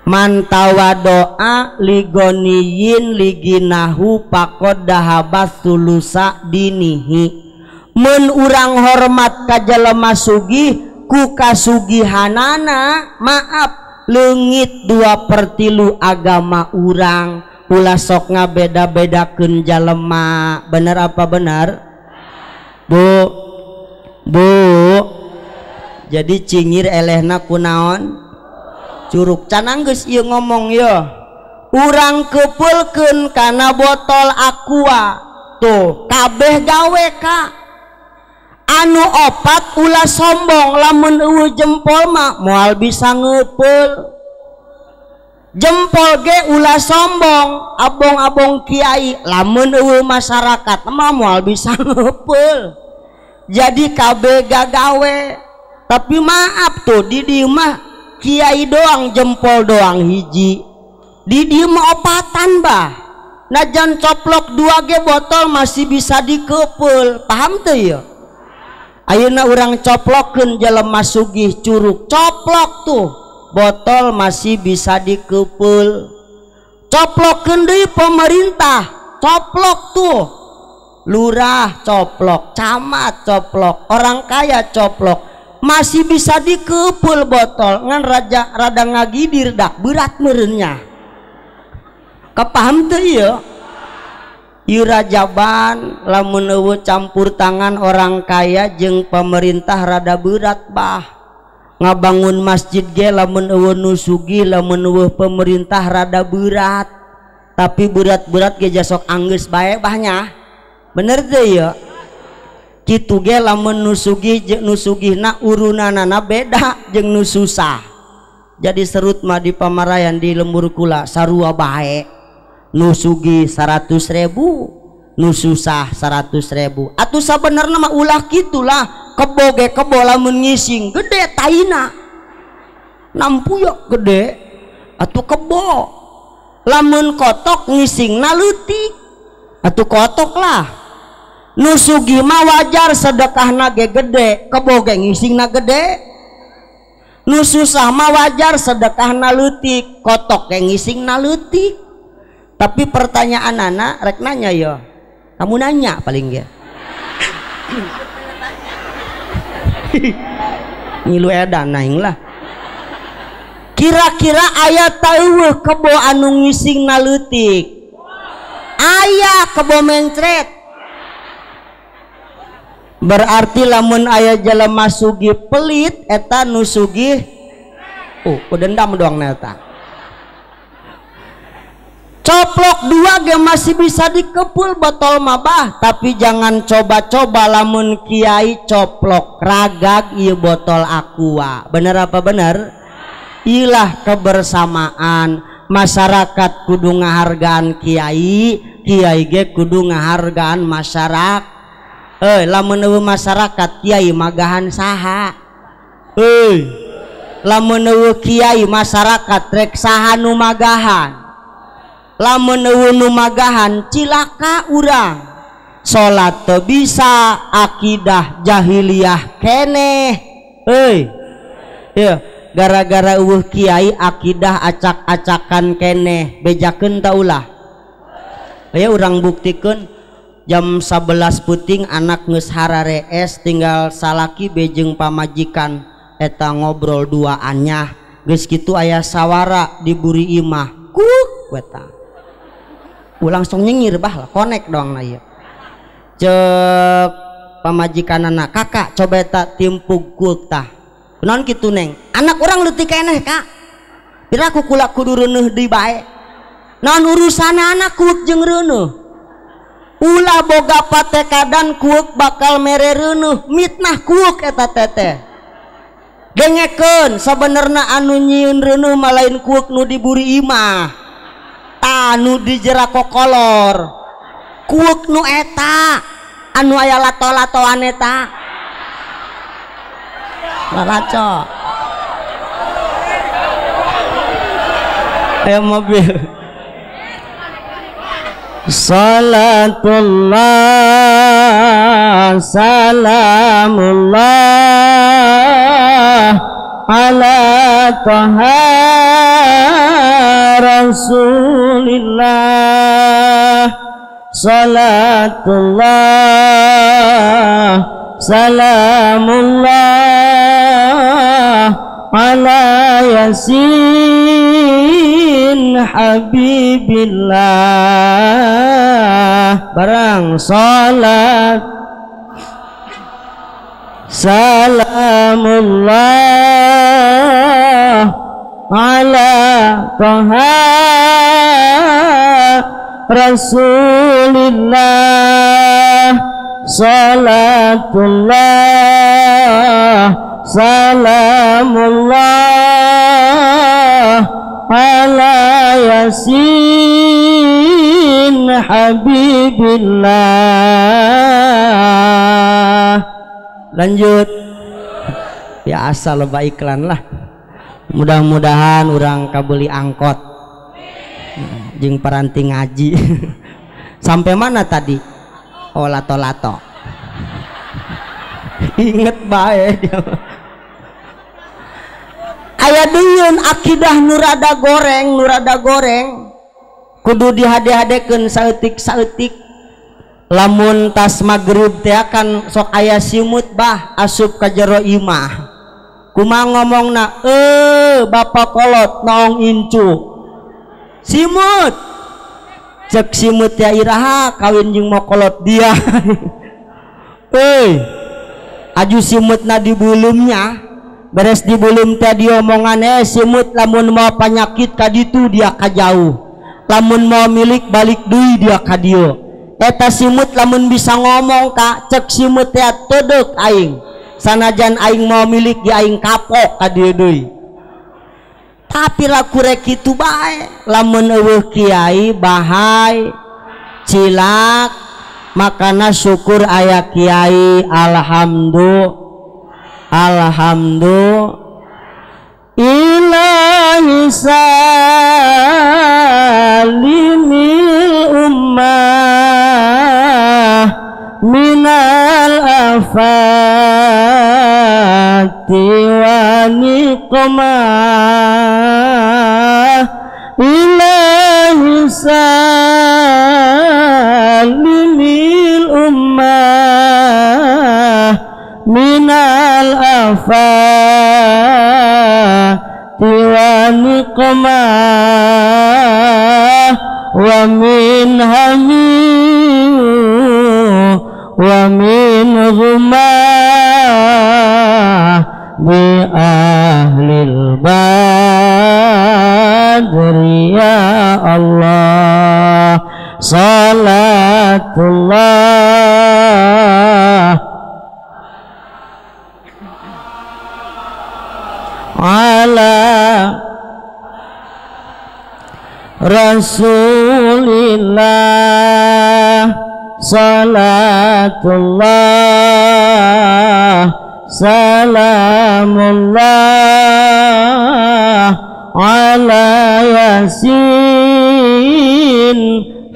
man tawadoa ligoniyin liginahu faqad dahabas sulusa dinihi mun urang hormat ka jelema sugih ku kasugihanana maaf leungit 2/3 agama urang ulah sok ngabeda-bedakeun jelema bener apa bener bu jadi cingir elehna kunaon curug canang geus ieu ngomong yo urang kepeulkeun kana botol aqua tuh kabeh gawe ka anu opat ulah sombong lamun eueuh jempol mah moal bisa ngeupel jempol ge ulah sombong abong-abong kiai lamun eueuh masyarakat mah moal bisa ngeupel jadi kabeh gagawe tapi maaf tuh di dieu mah kiai doang jempol doang hiji di dieu mah opatan bah najan coplok 2 ge botol masih bisa dikeupel paham teu ya ayeuna urang coplokkeun jelema sugih curug coplok tuh botol masih bisa dikeupel coplokkeun deui pemerintah coplok tuh lurah coplok camat coplok orang kaya coplok masih bisa dikeupel botol ngan rada ngagidir dak berat meureunnya kapaham teu ieu ieu rajaban lamun eueuh campur tangan orang kaya jeung pemerintah rada berat bah ngabangun masjid ge lamun eueuh nu sugih lamun eueuh pemerintah rada berat tapi berat-berat ge jasok anggeus bae bahnya bener teu ya kitu ge lamun nu sugih jeung nu sugihna urunanana beda jeung nu susah jadi serut mah di pamarayan di lembur kula sarua bae nu sugih 100.000 nu susah 100.000 atuh sabenerna mah ulah kitulah kebo ge kebo lamun ngising gede taina nampuyok gede atuh kebo lamun kotok ngisingna leutik atuh kotok lah nu sugih mah wajar sedekahna ge gede kebo ge ngisingna gede nu susah mah wajar sedekahna leutik kotok ge ngisingna leutik tapi pertanyaan anak rek nanya yo kamu nanya paling ya ngilu edan naing lah kira-kira aya teueuh kebo anu ngisingna leutik aya kebo mencret berarti lamun aya jelema sugih pelit eta nu sugih dendam doang eta coplok 2 ge masih bisa dikepul botol mabah tapi jangan coba-coba lamun kiai coplok ragag ieu botol aqua bener apa bener ilah kebersamaan masyarakat kudu ngahargaan kiai, kiai ge kudu ngahargaan masyarakat. Lamun eueuh masyarakat kiai magahan saha? Lamun eueuh kiai masyarakat rek saha nu magahan? Lamun eueuh nu magahan cilaka urang. Salat teu bisa, akidah jahiliyah keneh. Ya, gara-gara eueuh kiai akidah acak-acakan keneh, bejakeun ta ulah. Aya urang buktikeun jam 11 puting anak geus hararees tinggal salaki bejeng pamajikan eta ngobrol duaannya geus kitu aya sawara diburi imah kuk weta langsung nyengir bah lah konek dong na ieu cek pamajikan anak kakak coba tak timpug kuk tah naon kitu neng anak orang leutik keneh kak pira ku kula kudu reuneuh deui bae naon urusana anak kuk jeung reuneuh ulah boga patekadan kuuk bakal mere reuneuh mitnah kuuk eta teteh dengekeun sabenerna anu nyieun reuneuh mah lain kuuk nu diburi imah anu dijera kokolor kuuk nu eta anu aya lato-latoan eta lalaco aya mobil salatullah salamullah ala taha rasulillah salatullah salamullah ala yasin habibillah barang salat salamullah ala taha rasulillah salatullah salamullah ala yasin habibillah. Lanjut biasa loba iklan lah mudah-mudahan orang kabeli angkot jeung paranti ngaji sampai mana tadi oh lato-lato inget bae dia aya deui akidah nurada goreng kudu dihade-hadekeun saeutik-saeutik lamun tas magrib teh kan sok aya simut bah asup ka jero imah kumaha ngomongna bapak kolot naong incu simut cek simut ya iraha kawin jeung mokolot dia aju simutna di bulumnya beres di bulum teh diomongan simut lamun mau penyakit ka ditu dia ka jauh lamun mau milik balik deui dia ka dieu eta simut lamun bisa ngomong kak cek simut teh teudeuh aing sanajan aing mau milik di aing kapok ka dieu deui tapi laku rek kitu bae lamun eueuh kiai bahay cilak makana syukur aya kiai alhamdulillah ilahi salimil ummah minal afati wa niqmah ilahi salimil ummah minal afati wa niqmah wa min hamim wa min ghumah bi ahlil badri ya Allah salatullah ala Rasulillah salatullah salamullah ala yasin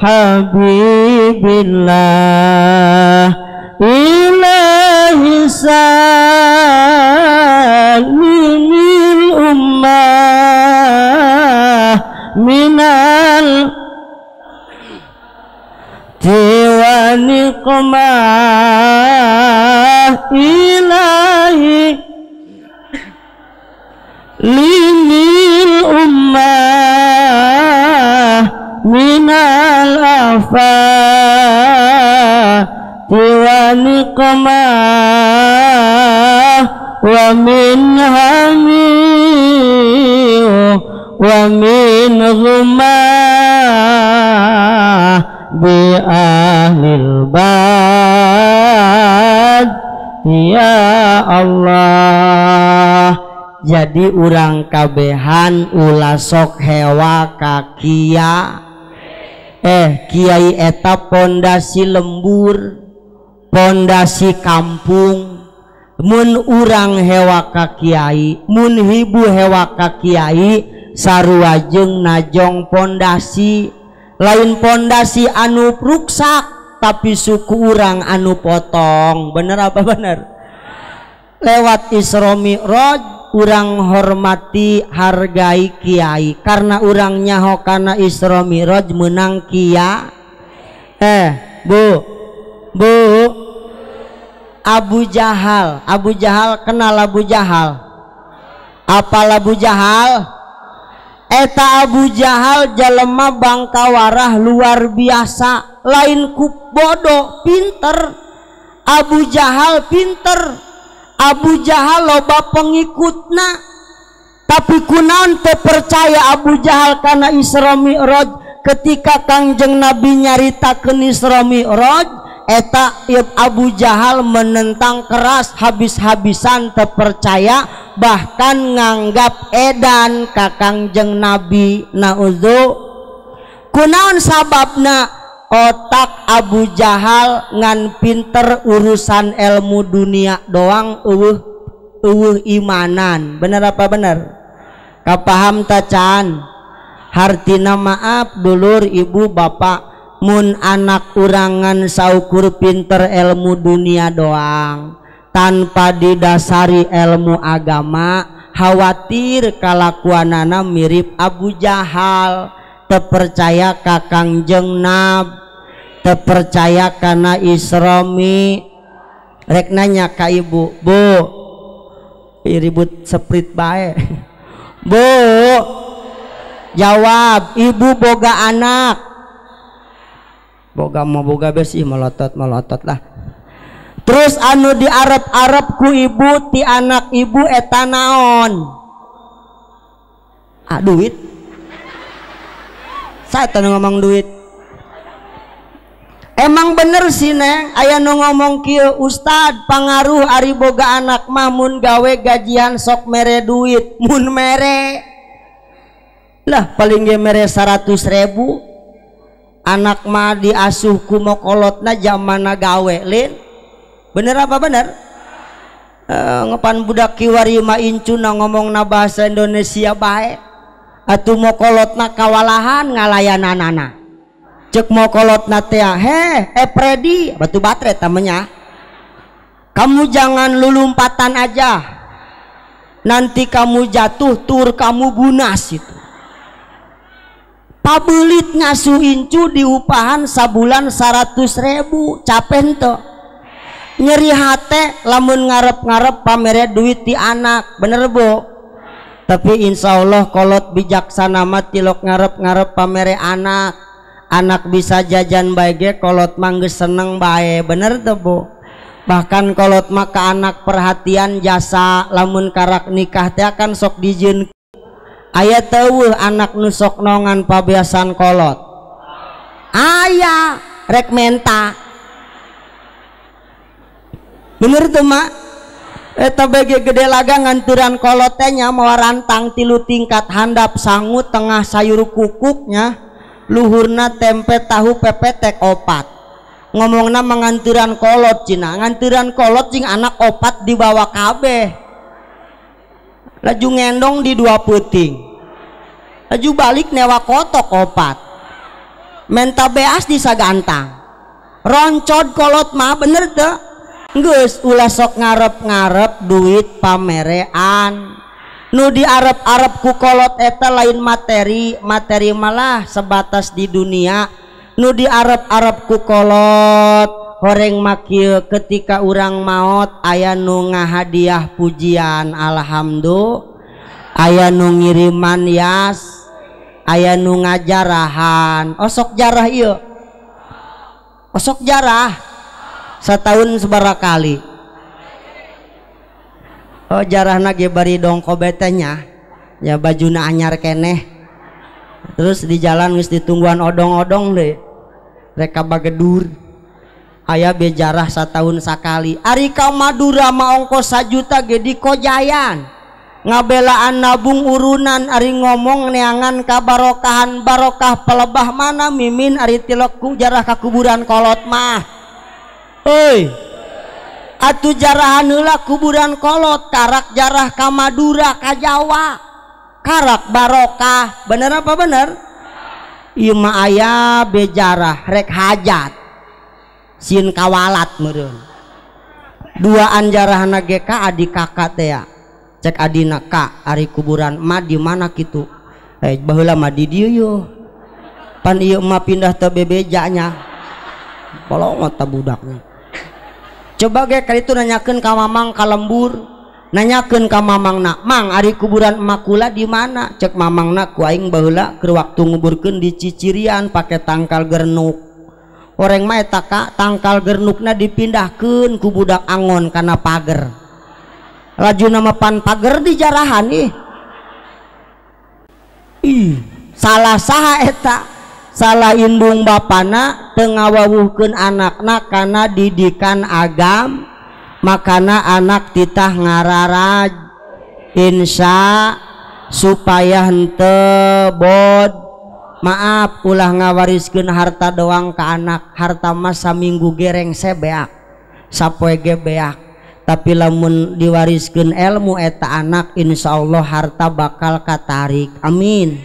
habibillah ilahi salimil ummah minal diwani qamah ilahi linil ummah minal afah diwani qamah wa min hamil wa min ghumah bi ahlil bad ya Allah. Jadi urang kabehan ulah sok hewa ka kiai eta pondasi lembur, pondasi kampung. Mun urang hewa ka kiai, mun hibu hewa ka kiai, sarua jeung najong pondasi. Lain pondasi anu ruksak tapi suku urang anu potong. Bener apa bener? Lewat Isra Mi'raj urang hormati hargai kiai karena urang nyaho kana Isra Mi'raj menang kia. Bu Abu Jahal kenal Abu Jahal? Apal Abu Jahal? Eta Abu Jahal jelema bangkawarah luar biasa, lain ku bodoh, pinter. Abu Jahal pinter, Abu Jahal loba pengikutna, tapi kunaon teu percaya Abu Jahal kana Isra Mi'raj. Ketika Kangjeng Nabi nyaritakeun Isra Mi'raj, eta Abu Jahal menentang keras, habis-habisan terpercaya, bahkan nganggap edan ka Kangjeng Nabi. Nauzu kunaon sababna? Otak Abu Jahal ngan pinter urusan ilmu dunia doang, eueuh imanan. Bener apa bener? Kapaham tacan? Hartina maaf dulur ibu bapak, mun anak urangan saukur pinter ilmu dunia doang tanpa didasari ilmu agama, khawatir kalakuanana mirip Abu Jahal. Terpercaya ka Kangjeng Nabi, terpercaya kana Isra Mi'raj. Rek nanya ka ibu, bu ribut seprit bae. Bu jawab, ibu boga anak. Boga mau boga besi melotot lah. Terus anu di Arab ku ibu ti anak ibu eta naon? Duit. Saya teu ngomong duit. Emang bener sih neng, aya nu ngomong kieu, Ustad pangaruh ari boga anak mah mun gawe gajian sok mere duit, mun mere lah paling ge mere 100.000. Anak mah diasuh ku mokolotna jamana gawe lin. Bener apa bener? Ngepan budak kiwari mah incuna ngomongna bahasa Indonesia bae. Atuh mokolotna kawalahan ngalayananana. Cek mokolotna teh Predi batu baterai tamanya. Kamu jangan lulumpatan aja. Nanti kamu jatuh tur kamu bunas itu. Pabelit ngasuh incu diupahan sabulan 100.000, capen tuh nyeri hate lamun ngarep-ngarep pamere duit ti anak. Bener bu? Tapi insya Allah kolot bijaksana mah tilok ngarep-ngarep pamere anak. Anak bisa jajan bae kolot mah geus seneng bae. Bener tuh bu? Bahkan kolot mah ka anak perhatian jasa, lamun karak nikah teh kan sok dijieun. Aya teueuh anak nu sok nongan pabiasan kolot. Aya rek menta. Bener tuh mak? eta bege gede laga nganturan kolotnya mawa rantang 3 tingkat handap sangu tengah sayur kukuknya luhurna tempe tahu pepetek 4 ngomongna menganturan kolot cina nganturan kolot cing anak 4 dibawa kabeh laju ngendong di 2 puting laju balik newa kotok 4 menta beas di sagantang roncod kolot mah bener tuh geus ulah sok ngarep-ngarep duit pamerean nu diarep-arep ku kolot eta lain materi malah sebatas di dunia nu diarep-arep ku kolot horeng makieu ketika urang maot aya nu ngahadiah pujian alhamdulillah aya nu ngiriman yas aya nu ngajarahan osok jarah ieu osok jarah setahun seberapa kali oh jarahna ge bari dongko betenya ya bajuna anyar keneh terus di jalan geus ditungguan odong-odong deh reka bagedur aya bejarah setahun sakali ari ka Madura mah ongkos 1 juta ge di Kojayan ngabelaan nabung urunan ari ngomong neangan kabarokahan barokah pelebah mana mimin ari tileku jarah ka kuburan kolot mah hei atuh jarahan heula kuburan kolot karak jarah ka Madura ka Jawa karak barokah bener apa bener ieu mah aya bejarah rek hajat sin kawalat meureun duaan jarahna ge ka adik kakak teh ya cek adina ka ari kuburan mah di mana kitu baheula mah di dieu yo pan ieu mah pindah teh bebejanya kolong mata budaknya coba ge kali itu nanyakeun ka mamang ka lembur nanyakeun ka mamangna mang ari kuburan emak kula di mana cek mamangna ku aing baheula keur waktu nguburkeun di Cicirian pake tangkal gernuk oreng mah eta ka tangkal gernukna dipindahkeun ku budak angon kana pager laju nama pan pager di jarahan salah saha eta salah indung bapana tengawawuhkeun anakna kana didikan agam makana anak titah ngararaj insya supaya henteu bod maaf ulah ngawariskeun harta doang ke anak harta mah saminggu gereng sebeak sapoe ge beak tapi lamun diwariskeun ilmu eta anak insyaallah harta bakal katarik amin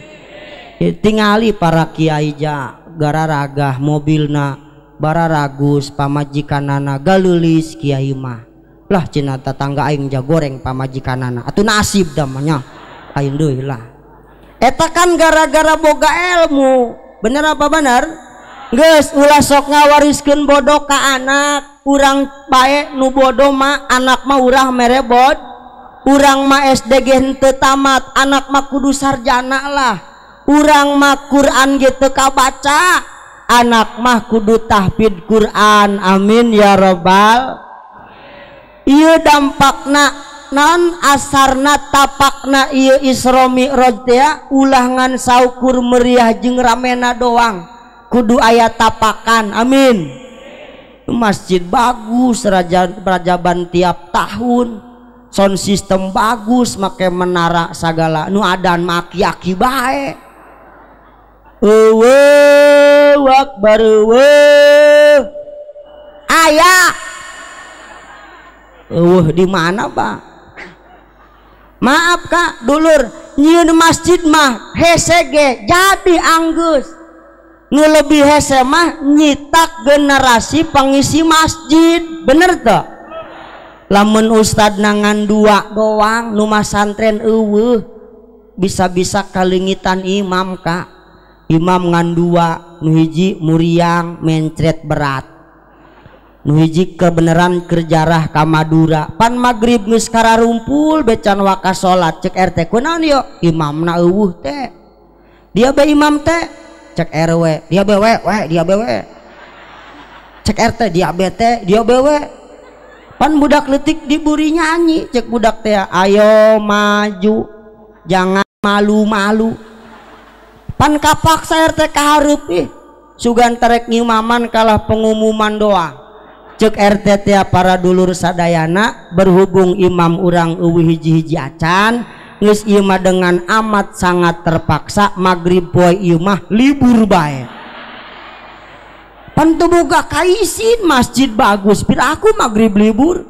tingali para kiai ja gararagah mobilna bararagus pamajikanana galulis kiai mah lah cenah tetangga aing ja goreng pamajikanana atuh nasib damanya aing deui lah eta kan gara-gara boga ilmu bener apa bener geus ulah sok ngawariskeun bodoh ka anak urang bae nu bodoh mah anak mah urang mere urang mah SD ge henteu tamat anak mah kudu sarjana lah urang mah Quran gitu kabaca anak mah kudu tahfidz Quran amin ya rabbal ieu dampakna naon asarna tapakna ieu Isra Mi'raj teh ulah ngan saukur meriah jeung ramena doang kudu aya tapakan amin masjid bagus rajaban tiap tahun sound system bagus make menara sagala nu adan maki-aki bae Allahu Akbar ayah di mana Pak maaf Kak dulur nyieun masjid mah hese ge jadi anggeus nu lebih hese mah nyitak generasi pengisi masjid bener tuh lamun ustad nangan 2 doang nu masantren eueuh bisa-bisa kalingitan imam Kak imam ngan 2 nu hiji muriang mencret berat nu hiji kebenaran kerjarah ka Madura pan magrib geus kararumpul becan waka salat cek RT kunaon yo imamna eueuh teh dia be imam teh cek RW dia be we dia be we cek RT dia be teh dia be we pan budak leutik diburi nyanyi cek budak teh ayo maju jangan malu-malu pan kapaksa RT kahareup sugan terek ngimaman kalah pengumuman doang cek RT teh para dulur sadayana berhubung imam urang eueuh hiji-hiji acan geus ieu mah dengan amat sangat terpaksa magrib poe ieu mah libur bae pan teu boga kaisin masjid bagus piraku magrib libur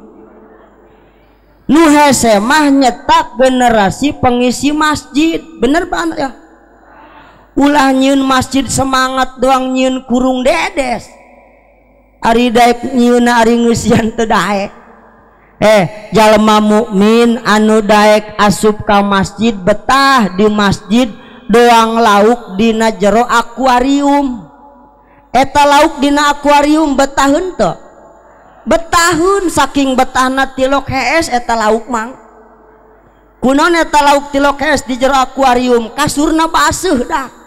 nu hese mah nyetak generasi pengisi masjid bener banget ya ulah nyieun masjid semangat doang nyieun kurung dedes ari daek nyieunna ari ngeusian teu daek jalma mukmin anu daek asup ka masjid betah di masjid doang lauk dina jero akuarium eta lauk dina akuarium betah henteu betahun saking betahna tilok hees eta lauk mang kunaon eta lauk tilok hees di jero akuarium kasurna baseuh dah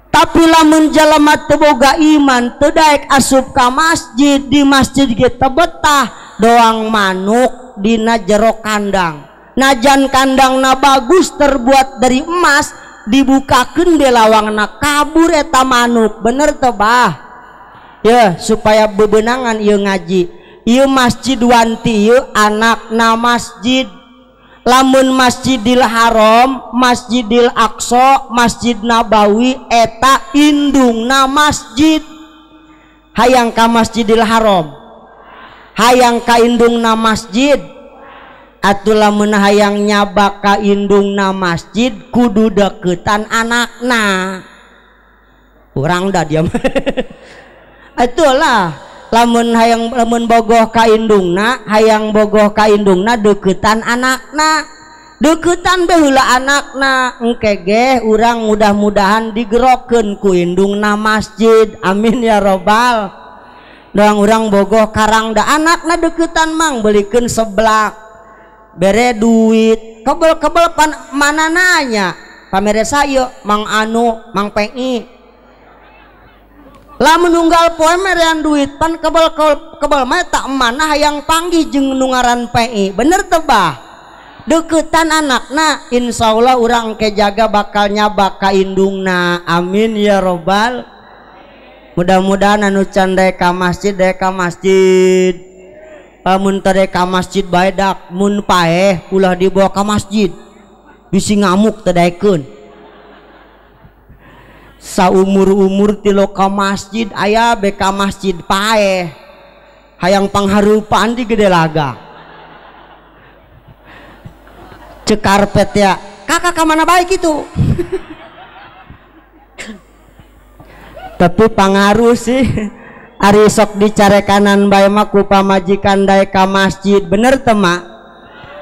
tapi lamun jalema teu boga iman teu daek asup ka masjid di masjid ge teu betah doang manuk dina jero kandang najan kandangna bagus terbuat dari emas dibukakeun belawangna kabur eta manuk bener teu bah ya supaya bebenangan ieu ngaji ieu masjid wanti ieu anakna masjid lamun Masjidil Haram Masjidil Aqsa Masjid Nabawi eta indungna masjid hayang ka Masjidil Haram hayang ka indungna masjid atuh lamun hayang nyaba ka indungna masjid kudu deketan anakna urang da diam atulah lamun bogoh ka indungna hayang bogoh ka indungna deketan anakna deketan baheula anakna engke ge urang mudah-mudahan digerokeun ku indungna masjid amin ya robbal doang urang bogoh karang da anakna deketan mang belikeun seblak bere duit kebel-kebel mana nanya pamere sayo mang anu mang pengi lamun nunggal poe merean duit pan kebel mah tak mana hayang panggih jeung nu ngaran pengi bener teu bah deketan anakna insyaallah urang ke jaga bakal nyaba ka indungna amin ya robbal mudah-mudahan anu can daek ka masjid lamun teu daek ka masjid bae dak mun paeh ulah dibawa ka masjid bisi ngamuk teu daekeun saumur-umur ti lo ka masjid aya be ka masjid paeh hayang panghareupan di gede laga cek karpet ya kakak ka mana baik itu tapi pangaruh sih ari sok dicarekanan bae mah ku pamajikan daek ka masjid bener teu mak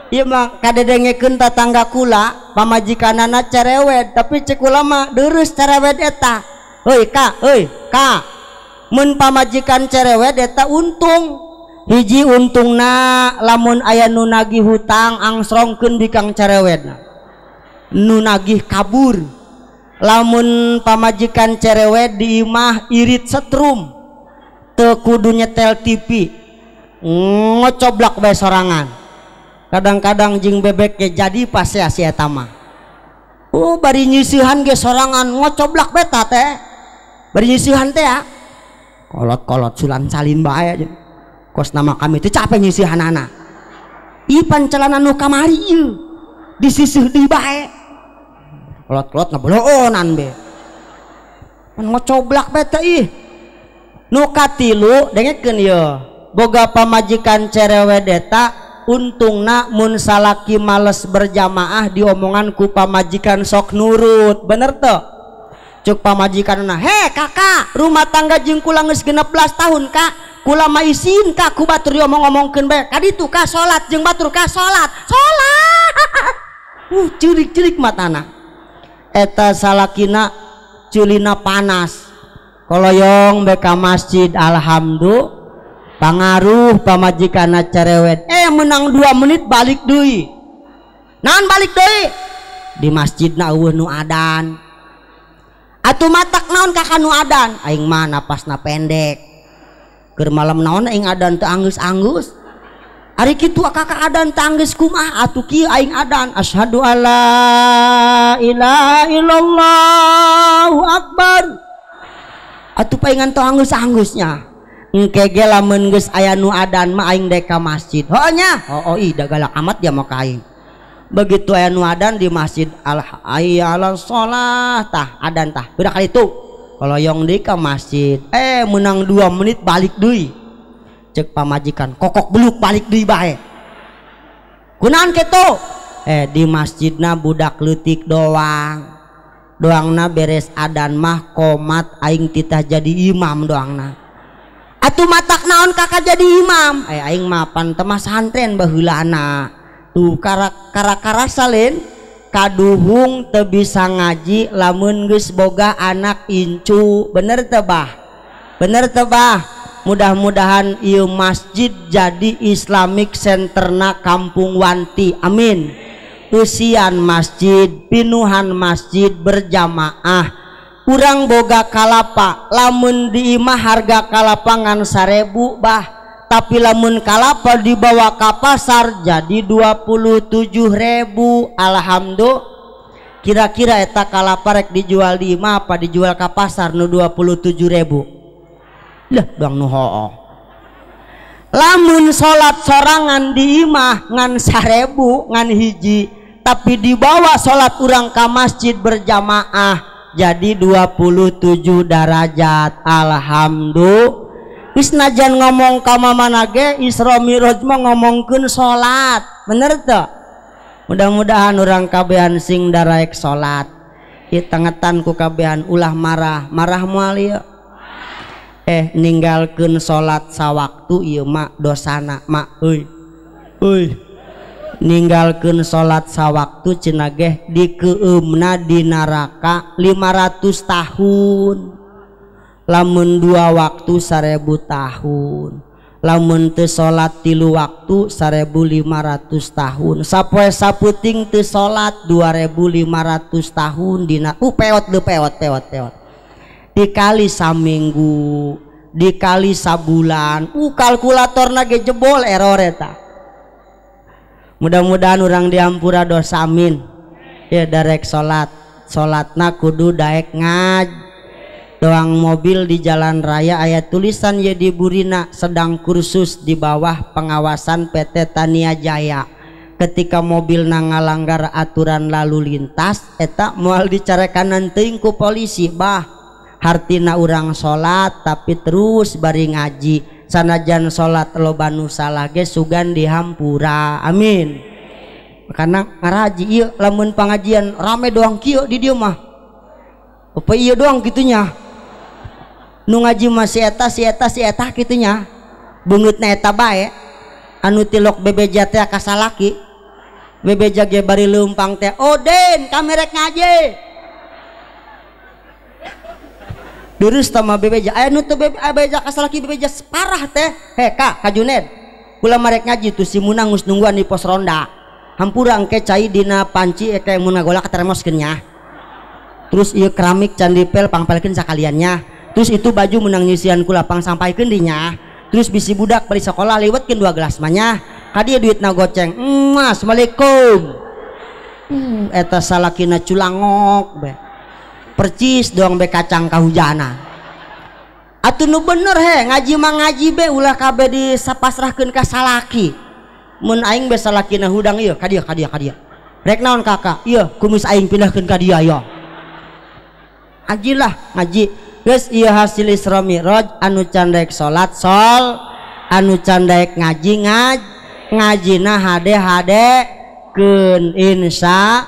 ieu mah kadedengekeun tatangga kula pamajikanana cerewet tapi cek kula mah deureuss cerewet eta heuy ka mun pamajikan cerewet eta untung hiji untungna lamun aya nu nagih hutang angsrongkeun di kang cerewetna nu nagih kabur lamun pamajikan cerewet di imah irit setrum teu kudu nyetel TV ngocoblak bae sorangan kadang-kadang jeung bebek ge jadi pas ya si eta mah bari nyisihan ge sorangan ngocoblak beta teh bari nyisihan teh ya kolot-kolot sulan salin bae kos nama kami teh capek nyisihanana ipan celana nu kamari ieu disisih deui bae kolot-kolot na boloonan be ngocoblak beta ih nu katilu dengekeun ieu boga pamajikan cerewet eta untungna mun salaki males berjamaah diomongan ku pamajikan sok nurut bener teu cuk pamajikanna he kakak rumah tangga jeung kula geus 16 tahun kak kula mah isin kak ku batur diomong-omongkeun bae kaditu ka salat jeung batur ka salat cirik-cirik matana eta salakina culina panas koloyong beka masjid alhamdulillah pangaruh pamajikanna cerewet menang 2 menit balik deui naon balik deui di masjidna eueuh nu adan atuh matak naon kakak nu adan aing mah napasna pendek keur malam naon aing adan teu anggeus-anggeus ari kitu kakak adan teu anggeus kumaha atuh kieu aing adan asyhadu alla ilaha illallah akbar atuh paingan teu anggeus-anggeusnya engke ge lamun geus aya nu adan mah aing dek ka masjid. Heuh nya. Oh ida galak amat dia mau ka aing. Begitu aya nu adan di masjid, hayya 'alas shalah tah adan tah. Budak kali itu koloyong deui ka masjid. Menang 2 menit balik deui. Cek pamajikan, kokok beluk balik deui bae. Kunaon kitu? Di masjidna budak leutik doangna beres adan mah komat aing titah jadi imam doangna. Atuh matak naon kakak jadi imam? Aing mah pan teh mah santren baheulana. Tuh kara salin kaduhung teu bisa ngaji lamun geus boga anak incu. Bener teu bah? Bener teu bah? Mudah-mudahan ieu masjid jadi Islamic Centerna Kampung Wanti. Amin. Usian masjid, pinuhan masjid berjamaah. Urang boga kalapa, lamun di imah harga kalapa ngan 1000 bah, tapi lamun kalapa dibawa ke pasar jadi 27.000. Alhamdulillah. Kira-kira eta kalapa rek dijual di imah apa dijual ke pasar nu 27.000? Lah doang nu hooh. Lamun salat sorangan di imah ngan 1000 ngan hiji, tapi dibawa salat urang ka masjid berjamaah jadi 27 derajat. Alhamdulillah. Wis najan ngomong ka mamana ge Isra Mi'raj mah ngomongkeun salat. Bener teu? Mudah-mudahan urang kabehan sing daraek salat. Ieu tangetan ku kabehan ulah marah moal ieu. Ninggalkeun salat sawaktu ieu mak dosana mak euy. Ninggalkeun salat sawaktu cenah ge dikeueumna di neraka 500 tahun. Lamun 2 waktu 1000 tahun. Lamun teu salat 3 waktu 1500 tahun. Sapoe saputing teu salat 2500 tahun dina peot dikali saminggu, dikali sabulan, kalkulatorna ge jebol error eta. Mudah-mudahan orang diampura dosa. Amin. Ya darek salatna kudu daek ngaj. Doang mobil di jalan raya aya tulisan ya di burina sedang kursus di bawah pengawasan PT Tania Jaya. Ketika mobil ngalanggar aturan lalu lintas eta moal dicarekan teuing ku polisi bah. Hartina urang salat tapi terus bari ngaji, sanajan salat loba nu salah ge sugan dihampura. Amin. Karena ngaraji ieu lamun pangajian rame doang kieu di dieu mah. Apa ieu doang kitunya? Nu ngaji mah si eta kitunya. Beungeutna eta bae. Anu tilok bebeja teh ka salaki. Bebeja ge bari leumpang teh, "Oden, kami rek ngaji." Durus tama bebeja aya nu teu bebeja kasalaki bebeja parah teh. Kak Juned kula marek ngaji tuh si Munang geus nungguan di pos ronda. Hampura engke cai dina panci eke mun ngagola kateremoskeun nya. Terus ieu keramik can dipel pangpelkeun sakaliannya. Terus itu baju menang nyisian kula pang sampaikeun dinya. Terus bisi budak bari sekolah liwetkeun 2 gelas mah nya. Ka dieu duitna goceng. Assalamualaikum. Eta salakina culangok be. Percis doang be kacang kahujana. Atuh nu bener ngaji mah ngaji be ulah kabeh disapasrahkeun ka salaki. Mun aing be salakina hudang ieu ka dieu. Rek naon kakak? Ieu kumis aing pindahkeun ka dia ya. Ajilah ngaji. Geus ieu hasil Isra Mi'raj anu can daek salat anu can daek ngaji ngajina hade keun insya.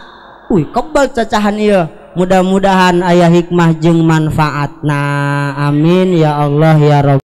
Kebal cacahan ieu. Mudah-mudahan aya hikmah jeung manfaatna. Amin ya Allah ya Rabb.